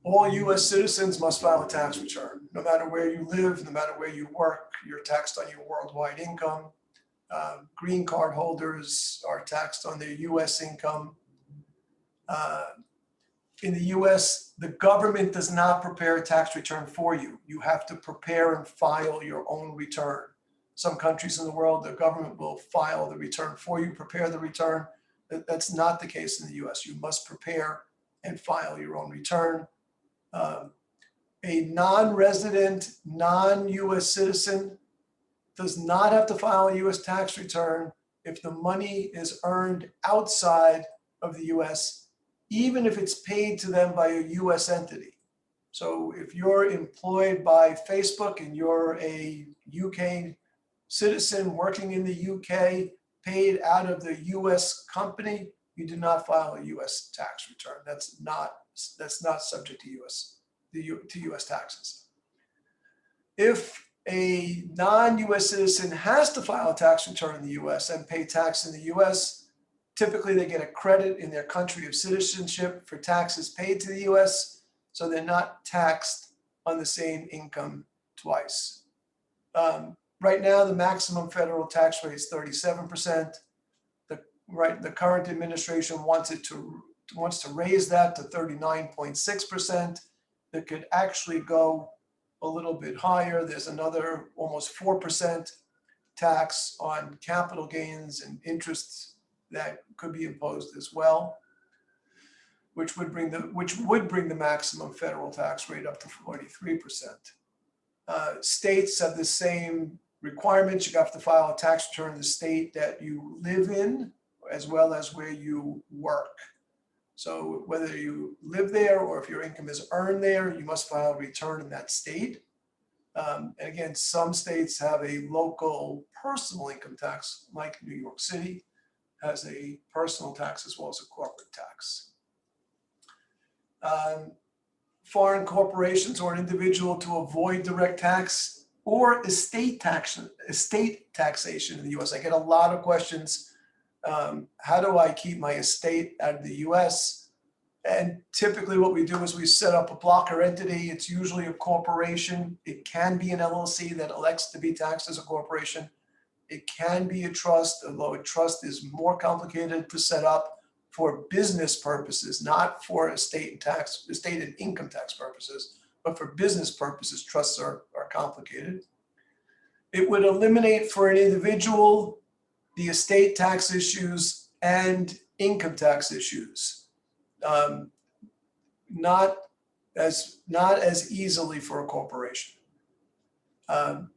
all US citizens must file a tax return. No matter where you live, no matter where you work, you're taxed on your worldwide income. Green card holders are taxed on their US income. In the US, the government does not prepare a tax return for you. You have to prepare and file your own return. Some countries in the world, the government will file the return for you, prepare the return. That's not the case in the US. You must prepare and file your own return. A non-resident, non-US citizen does not have to file a US tax return if the money is earned outside of the US, even if it's paid to them by a US entity. So if you're employed by Facebook and you're a UK citizen working in the UK, paid out of the US company, you do not file a US tax return. That's not subject to US taxes. If a non-US citizen has to file a tax return in the US and pay tax in the US, typically they get a credit in their country of citizenship for taxes paid to the US, so they're not taxed on the same income twice. Right now, the maximum federal tax rate is 37%. The current administration wants to raise that to 39.6%. That could actually go a little bit higher. There's another almost 4% tax on capital gains and interests that could be imposed as well, which would bring the maximum federal tax rate up to 43%. States have the same requirements. You have to file a tax return in the state that you live in as well as where you work. So whether you live there or if your income is earned there, you must file a return in that state. And again, some states have a local personal income tax, like New York City has a personal tax as well as a corporate tax. Foreign corporations or an individual to avoid direct tax or estate taxation in the US. I get a lot of questions. How do I keep my estate out of the US? And typically what we do is we set up a blocker entity. It's usually a corporation. It can be an LLC that elects to be taxed as a corporation. It can be a trust, although a trust is more complicated to set up for business purposes, not for estate and income tax purposes, but for business purposes, trusts are complicated. It would eliminate for an individual the estate tax issues and income tax issues. Not as easily for a corporation.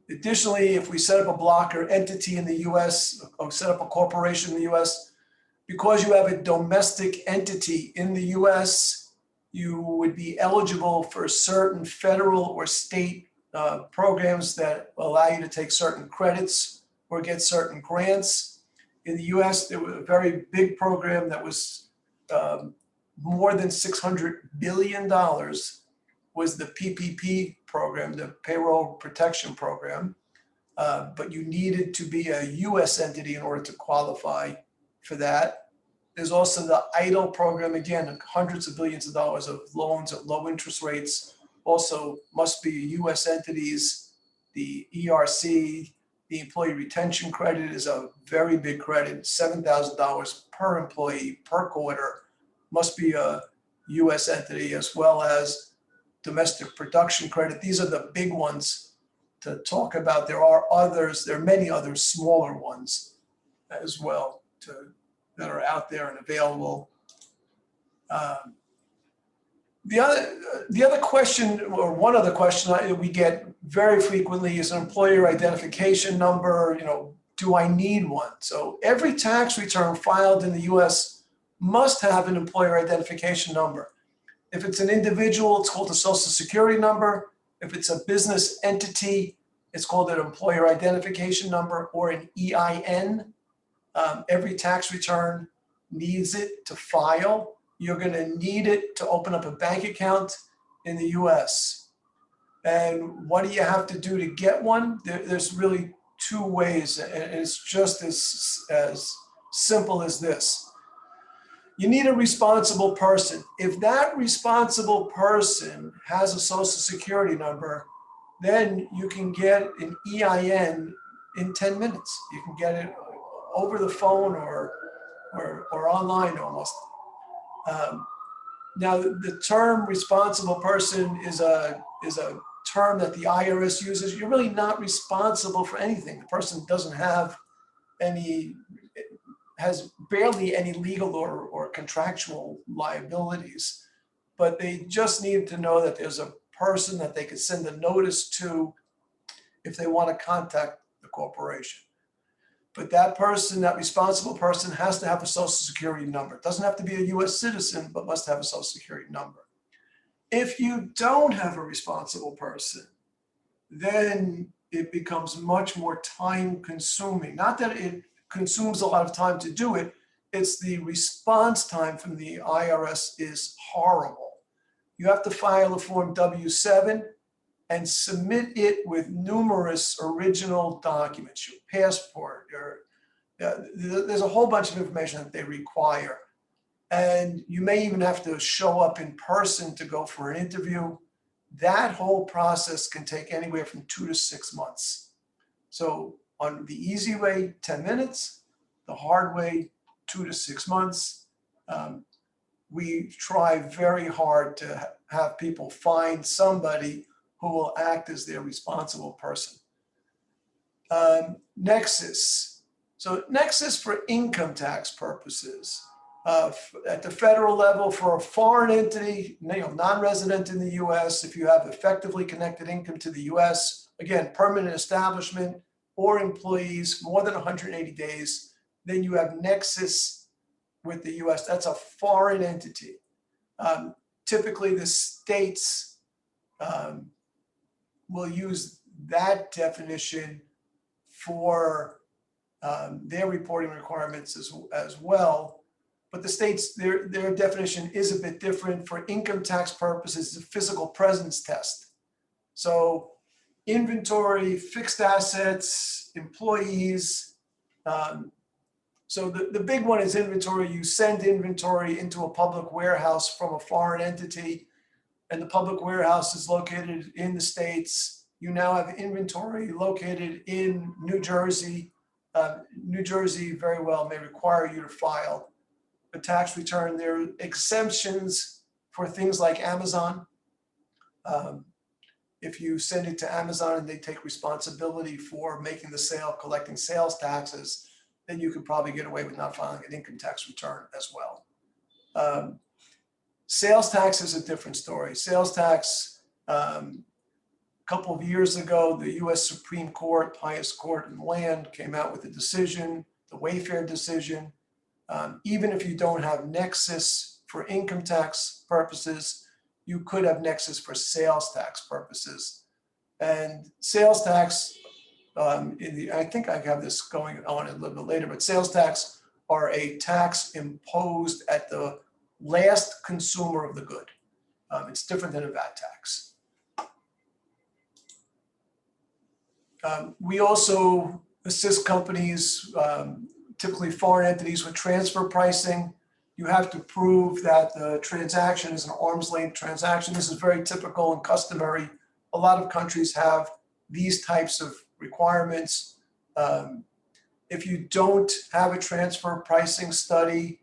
Additionally, if we set up a blocker entity in the US or set up a corporation in the US, because you have a domestic entity in the US, you would be eligible for certain federal or state programs that allow you to take certain credits or get certain grants. In the US, there was a very big program that was more than $600 billion was the PPP program, the Payroll Protection Program. But you needed to be a US entity in order to qualify for that. There's also the EIDL program, again, hundreds of billions of dollars of loans at low interest rates, also must be US entities. The ERC, the Employee Retention Credit is a very big credit, $7,000 per employee per quarter, must be a US entity, as well as Domestic Production Credit. These are the big ones to talk about. There are others, there are many other smaller ones as well that are out there and available. The other question, or one other question we get very frequently is an employer identification number. Do I need one? So every tax return filed in the US must have an employer identification number. If it's an individual, it's called a social security number. If it's a business entity, it's called an employer identification number or an EIN. Every tax return needs it to file. You're going to need it to open up a bank account in the US. And what do you have to do to get one? There's really two ways, and it's just as simple as this. You need a responsible person. If that responsible person has a social security number, then you can get an EIN in 10 minutes. You can get it over the phone or online almost. Now, the term responsible person is a term that the IRS uses. You're really not responsible for anything. The person doesn't have has barely any legal or contractual liabilities, but they just need to know that there's a person that they could send a notice to if they want to contact the corporation. But that person, that responsible person, has to have a social security number. It doesn't have to be a US citizen, but must have a social security number. If you don't have a responsible person, then it becomes much more time consuming. Not that it consumes a lot of time to do it, it's the response time from the IRS is horrible. You have to file a Form W-7 and submit it with numerous original documents, your passport, there's a whole bunch of information that they require. And you may even have to show up in person to go for an interview. That whole process can take anywhere from 2 to 6 months. So on the easy way, 10 minutes, the hard way, 2 to 6 months. We try very hard to have people find somebody who will act as their responsible person. Nexus. So nexus for income tax purposes. At the federal level, for a foreign entity, non-resident in the US, if you have effectively connected income to the US, again, permanent establishment or employees more than 180 days, then you have nexus with the US, that's a foreign entity. Typically, the states will use that definition for their reporting requirements as well. But the states, their definition is a bit different. For income tax purposes, it's a physical presence test. So inventory, fixed assets, employees. So the big one is inventory. You send inventory into a public warehouse from a foreign entity, and the public warehouse is located in the States. You now have inventory located in New Jersey. New Jersey very well may require you to file a tax return. There are exemptions for things like Amazon. If you send it to Amazon and they take responsibility for making the sale, collecting sales taxes, then you could probably get away with not filing an income tax return as well. Sales tax is a different story. Sales tax, a couple of years ago, the US Supreme Court, highest court in the land, came out with a decision, the Wayfair decision. Even if you don't have nexus for income tax purposes, you could have nexus for sales tax purposes. And sales tax, I think I have this going on a little bit later, but sales tax are a tax imposed at the last consumer of the good. It's different than a VAT tax. We also assist companies, typically foreign entities, with transfer pricing. You have to prove that the transaction is an arm's length transaction. This is very typical and customary. A lot of countries have these types of requirements. If you don't have a transfer pricing study,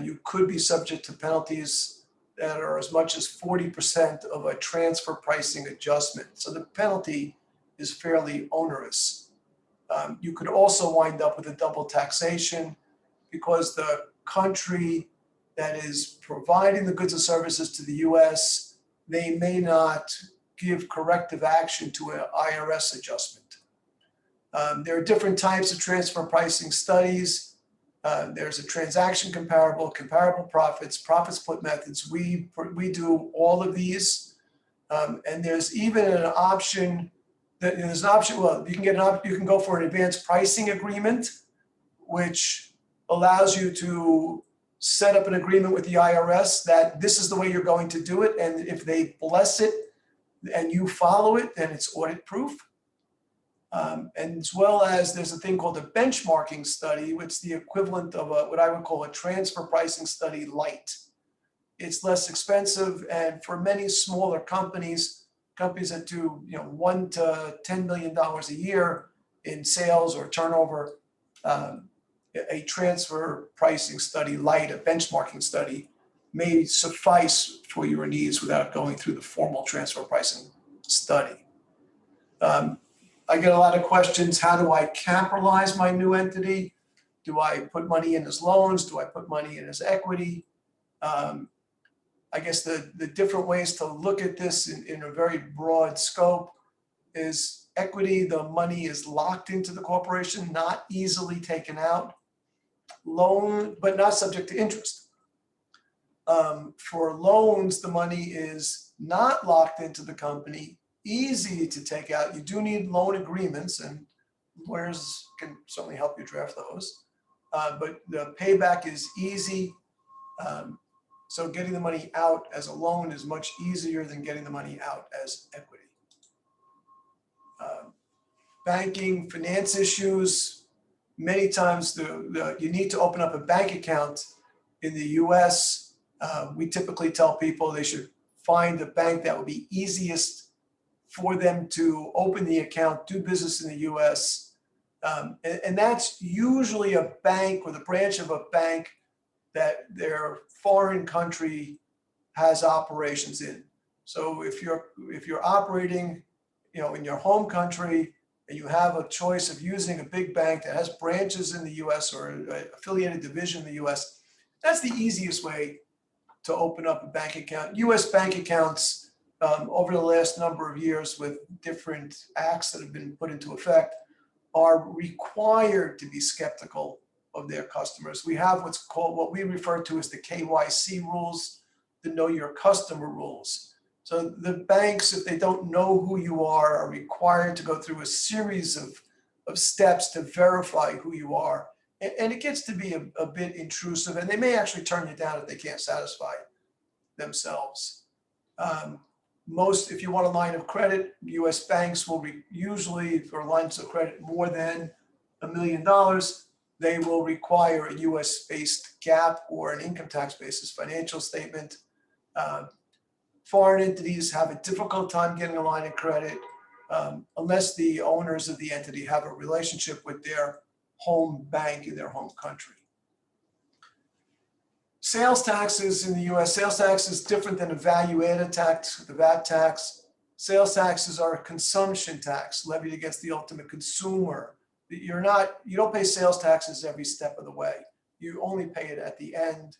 you could be subject to penalties that are as much as 40% of a transfer pricing adjustment. So the penalty is fairly onerous. You could also wind up with a double taxation because the country that is providing the goods and services to the US, they may not give corrective action to an IRS adjustment. There are different types of transfer pricing studies. There's a transaction comparable profits, profit split methods. We do all of these. And there's even an option. Well, you can go for an advanced pricing agreement, which allows you to set up an agreement with the IRS that this is the way you're going to do it. And if they bless it and you follow it, then it's audit proof. And as well as there's a thing called a benchmarking study, which is the equivalent of what I would call a transfer pricing study light. It's less expensive, and for many smaller companies that do $1 to $10 million a year in sales or turnover, a transfer pricing study light, a benchmarking study, may suffice for your needs without going through the formal transfer pricing study. I get a lot of questions. How do I capitalize my new entity? Do I put money in as loans? Do I put money in as equity? I guess the different ways to look at this in a very broad scope is equity. The money is locked into the corporation, not easily taken out. Loan, but not subject to interest. For loans, the money is not locked into the company, easy to take out. You do need loan agreements, and lawyers can certainly help you draft those. But the payback is easy. So getting the money out as a loan is much easier than getting the money out as equity. Banking, finance issues. Many times you need to open up a bank account in the US. We typically tell people they should find a bank that will be easiest for them to open the account, do business in the US. And that's usually a bank or the branch of a bank that their foreign country has operations in. So if you're operating, in your home country, and you have a choice of using a big bank that has branches in the US or an affiliated division in the US, that's the easiest way to open up a bank account. US bank accounts, over the last number of years with different acts that have been put into effect, are required to be skeptical of their customers. We have what's called, what we refer to as the KYC rules, the know your customer rules. So the banks, if they don't know who you are required to go through a series of steps to verify who you are. And it gets to be a bit intrusive, and they may actually turn you down if they can't satisfy themselves. If you want a line of credit, US banks will usually, for lines of credit more than $1 million, they will require a US-based GAAP or an income tax basis financial statement. Foreign entities have a difficult time getting a line of credit unless the owners of the entity have a relationship with their home bank in their home country. Sales taxes in the US, sales tax is different than a value-added tax, the VAT tax. Sales taxes are a consumption tax levied against the ultimate consumer. You don't pay sales taxes every step of the way. You only pay it at the end.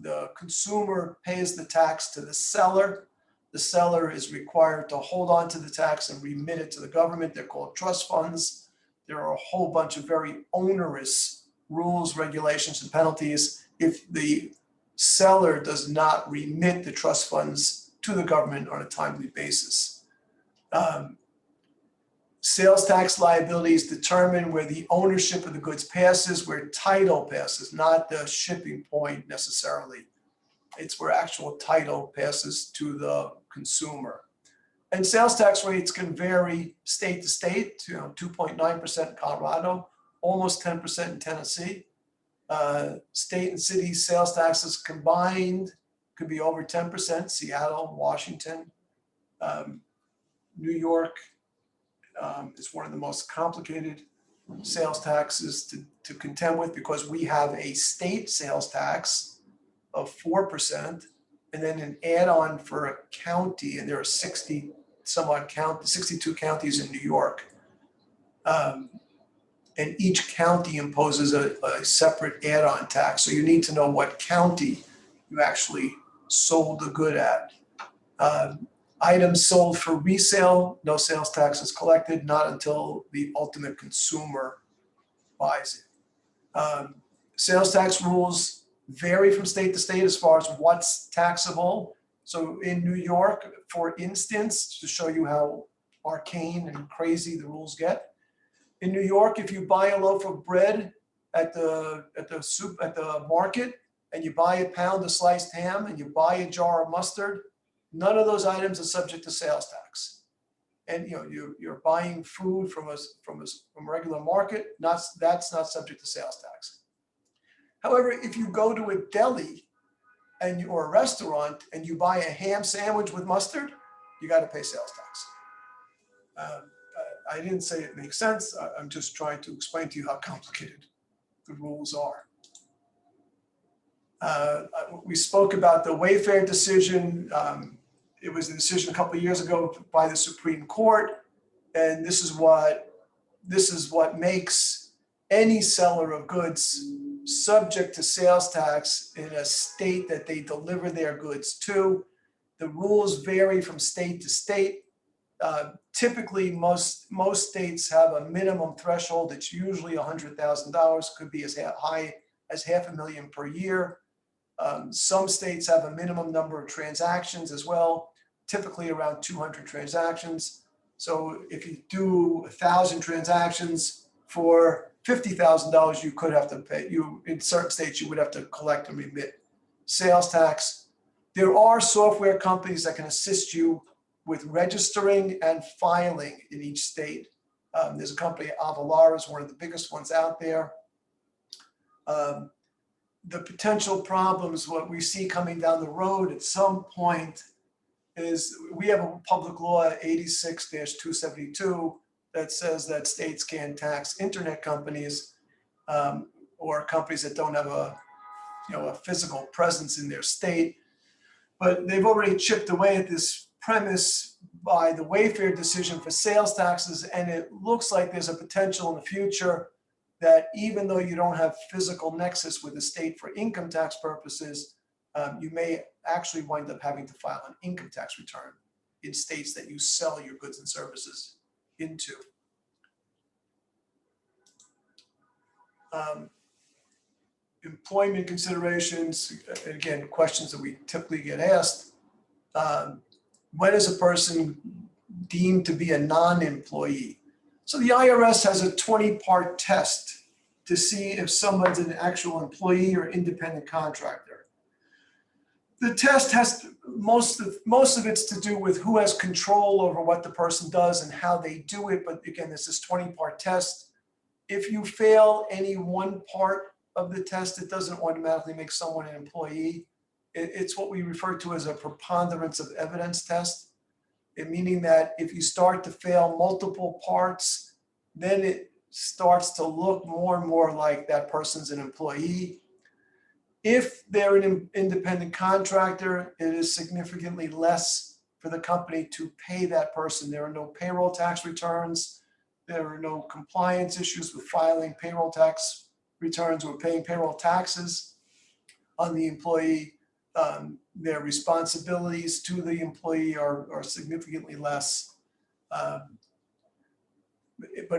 The consumer pays the tax to the seller. The seller is required to hold on to the tax and remit it to the government. They're called trust funds. There are a whole bunch of very onerous rules, regulations, and penalties if the seller does not remit the trust funds to the government on a timely basis. Sales tax liability is determined where the ownership of the goods passes, where title passes, not the shipping point necessarily. It's where actual title passes to the consumer. And sales tax rates can vary state to state, 2.9% in Colorado, almost 10% in Tennessee. State and city sales taxes combined could be over 10%, Seattle, Washington, New York is one of the most complicated sales taxes to contend with because we have a state sales tax of 4% and then an add-on for a county, and there are 62 counties in New York. And each county imposes a separate add-on tax. So you need to know what county you actually sold the good at. Items sold for resale, no sales tax is collected, not until the ultimate consumer buys it. Sales tax rules vary from state to state as far as what's taxable. So in New York, for instance, to show you how arcane and crazy the rules get, in New York, if you buy a loaf of bread at the market and you buy a pound of sliced ham and you buy a jar of mustard, none of those items are subject to sales tax. And you're buying food from a regular market, that's not subject to sales tax. However, if you go to a deli or a restaurant and you buy a ham sandwich with mustard, you got to pay sales tax. I didn't say it makes sense. I'm just trying to explain to you how complicated the rules are. We spoke about the Wayfair decision. It was a decision a couple of years ago by the Supreme Court, and this is what makes any seller of goods subject to sales tax in a state that they deliver their goods to. The rules vary from state to state. Typically, most states have a minimum threshold. It's usually $100,000, could be as high as $500,000 per year. Some states have a minimum number of transactions as well, typically around 200 transactions. So if you do 1,000 transactions for $50,000, you could have to pay. In certain states, you would have to collect and remit sales tax. There are software companies that can assist you with registering and filing in each state. There's a company, Avalara, is one of the biggest ones out there. The potential problems, what we see coming down the road at some point is we have a public law 86-272 that says that states can tax internet companies or companies that don't have a physical presence in their state. But they've already chipped away at this premise by the Wayfair decision for sales taxes, and it looks like there's a potential in the future that even though you don't have physical nexus with the state for income tax purposes, you may actually wind up having to file an income tax return in states that you sell your goods and services into. employment considerations, again, questions that we typically get asked. When is a person deemed to be a non-employee? So the IRS has a 20-part test to see if someone's an actual employee or independent contractor. The test has most of it's to do with who has control over what the person does and how they do it. But again, this is 20-part test. If you fail any one part of the test, it doesn't automatically make someone an employee. It's what we refer to as a preponderance of evidence test. Meaning that if you start to fail multiple parts, then it starts to look more and more like that person's an employee. If they're an independent contractor, it is significantly less for the company to pay that person. There are no payroll tax returns. There are no compliance issues with filing payroll tax returns or paying payroll taxes on the employee. Their responsibilities to the employee are significantly less. But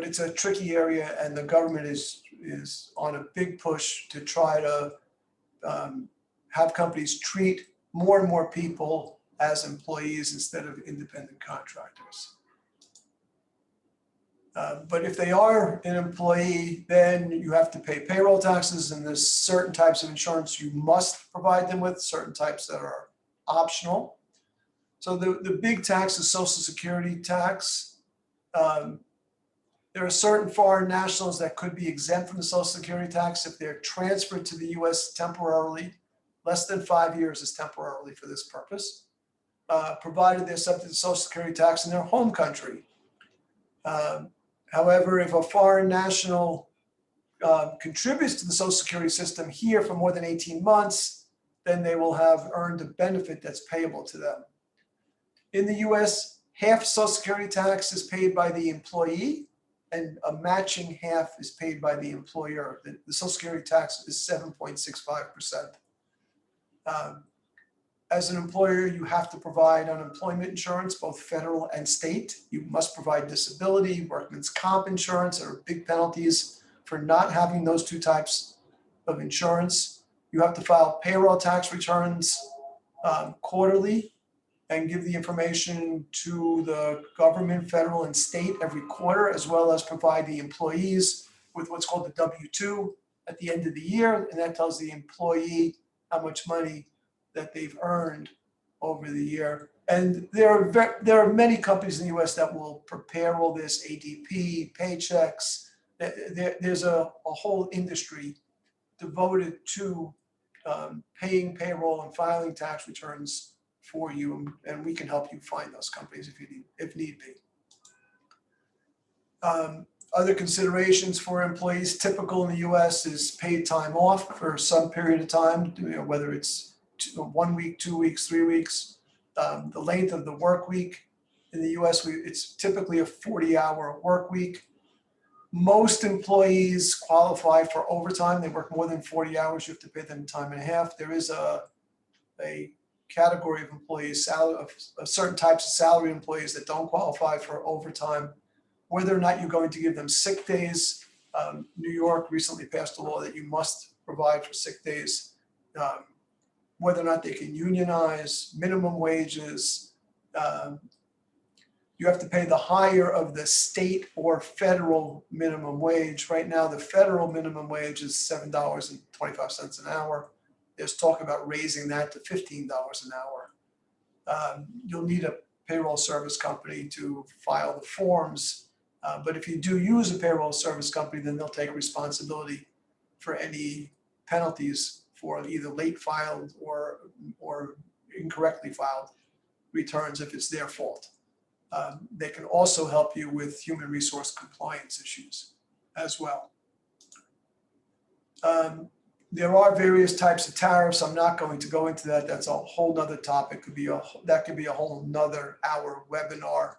it's a tricky area, and the government is on a big push to try to have companies treat more and more people as employees instead of independent contractors. But if they are an employee, then you have to pay payroll taxes, and there's certain types of insurance you must provide them with, certain types that are optional. So the big tax is Social Security tax. There are certain foreign nationals that could be exempt from the Social Security tax if they're transferred to the US temporarily. Less than 5 years is temporarily for this purpose, provided they're subject to Social Security tax in their home country. However, if a foreign national contributes to the Social Security system here for more than 18 months, then they will have earned a benefit that's payable to them. In the US, half Social Security tax is paid by the employee, and a matching half is paid by the employer. The Social Security tax is 7.65%. As an employer, you have to provide unemployment insurance, both federal and state. You must provide disability, workman's comp insurance. There are big penalties for not having those two types of insurance. You have to file payroll tax returns quarterly and give the information to the government, federal and state every quarter, as well as provide the employees with what's called the W-2 at the end of the year. And that tells the employee how much money that they've earned over the year. And there are many companies in the US that will prepare all this, ADP, Paychecks. There's a whole industry devoted to paying payroll and filing tax returns for you, and we can help you find those companies if need be. Other considerations for employees typical in the US is paid time off for some period of time, whether it's 1 week, 2 weeks, 3 weeks. The length of the work week in the US, it's typically a 40-hour work week. Most employees qualify for overtime. They work more than 40 hours, you have to pay them time and a half. There is a category of employees, of certain types of salary employees that don't qualify for overtime. Whether or not you're going to give them sick days, New York recently passed a law that you must provide for sick days. Whether or not they can unionize, minimum wages. You have to pay the higher of the state or federal minimum wage. Right now, the federal minimum wage is $7.25 an hour. There's talk about raising that to $15 an hour. You'll need a payroll service company to file the forms. But if you do use a payroll service company, then they'll take responsibility for any penalties for either late filed or incorrectly filed returns if it's their fault. They can also help you with human resource compliance issues as well. There are various types of tariffs. I'm not going to go into that. That's a whole nother topic. That could be a whole nother hour webinar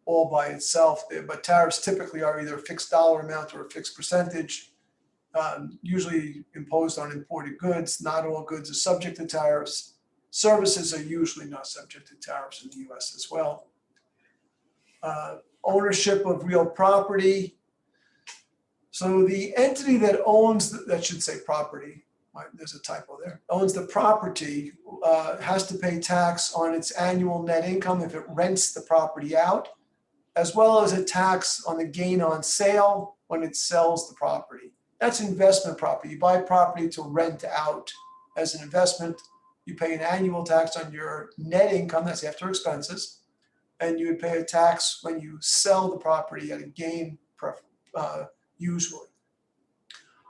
all by itself. But tariffs typically are either a fixed dollar amount or a fixed percentage, usually imposed on imported goods. Not all goods are subject to tariffs. Services are usually not subject to tariffs in the US as well. Ownership of real property. So the entity that owns, that should say property, there's a typo there, owns the property has to pay tax on its annual net income if it rents the property out, as well as a tax on the gain on sale when it sells the property. That's investment property. You buy property to rent out as an investment. You pay an annual tax on your net income, that's after expenses, and you would pay a tax when you sell the property at a gain, usually.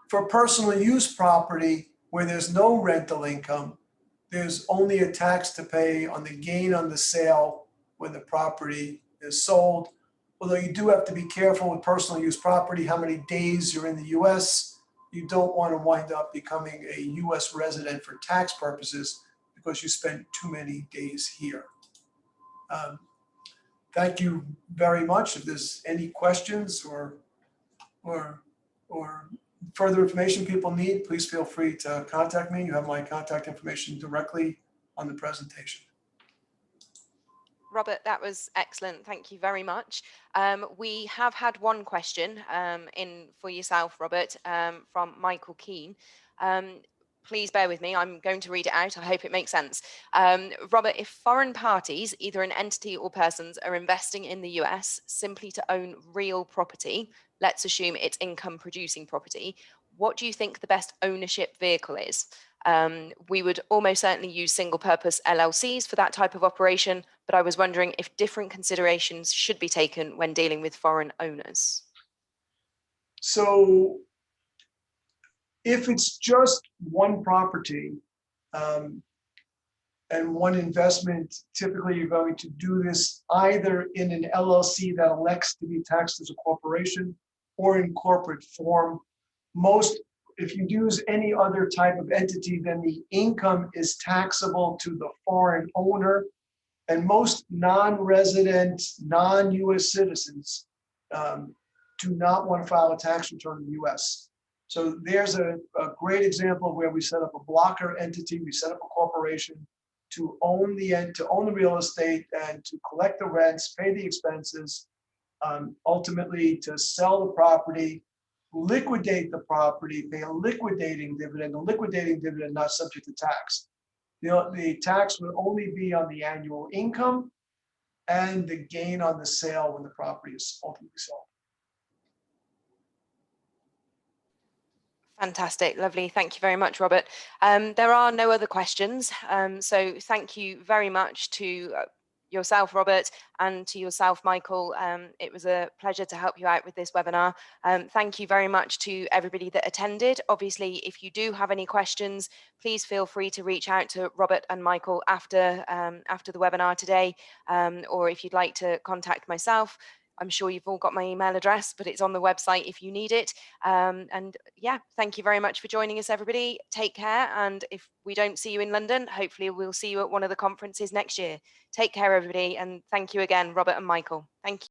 For personal use property, where there's no rental income, there's only a tax to pay on the gain on the sale when the property is sold. Although you do have to be careful with personal use property, how many days you're in the US. You don't want to wind up becoming a US resident for tax purposes because you spent too many days here. Thank you very much. If there's any questions or further information people need, please feel free to contact me. You have my contact information directly on the presentation. Robert, that was excellent. Thank you very much. We have had one question in for yourself, Robert, from Michael Keane. Please bear with me. I'm going to read it out. I hope it makes sense. Robert, if foreign parties, either an entity or persons, are investing in the US simply to own real property, let's assume it's income producing property, what do you think the best ownership vehicle is? We would almost certainly use single purpose LLCs for that type of operation, but I was wondering if different considerations should be taken when dealing with foreign owners. So if it's just one property and one investment, typically you're going to do this either in an LLC that elects to be taxed as a corporation or in corporate form. If you use any other type of entity, then the income is taxable to the foreign owner. And most non-resident, non-US citizens do not want to file a tax return in the US. So there's a great example where we set up a blocker entity, we set up a corporation to own the real estate and to collect the rents, pay the expenses, ultimately to sell the property, liquidate the property, pay a liquidating dividend not subject to tax. The tax would only be on the annual income and the gain on the sale when the property is ultimately sold. Fantastic, lovely. Thank you very much, Robert. There are no other questions. So thank you very much to yourself, Robert, and to yourself, Michael. It was a pleasure to help you out with this webinar. Thank you very much to everybody that attended. Obviously, if you do have any questions, please feel free to reach out to Robert and Michael after the webinar today, or if you'd like to contact myself. I'm sure you've all got my email address, but it's on the website if you need it. And yeah, thank you very much for joining us, everybody. Take care. And if we don't see you in London, hopefully we'll see you at one of the conferences next year. Take care, everybody. And thank you again, Robert and Michael. Thank you.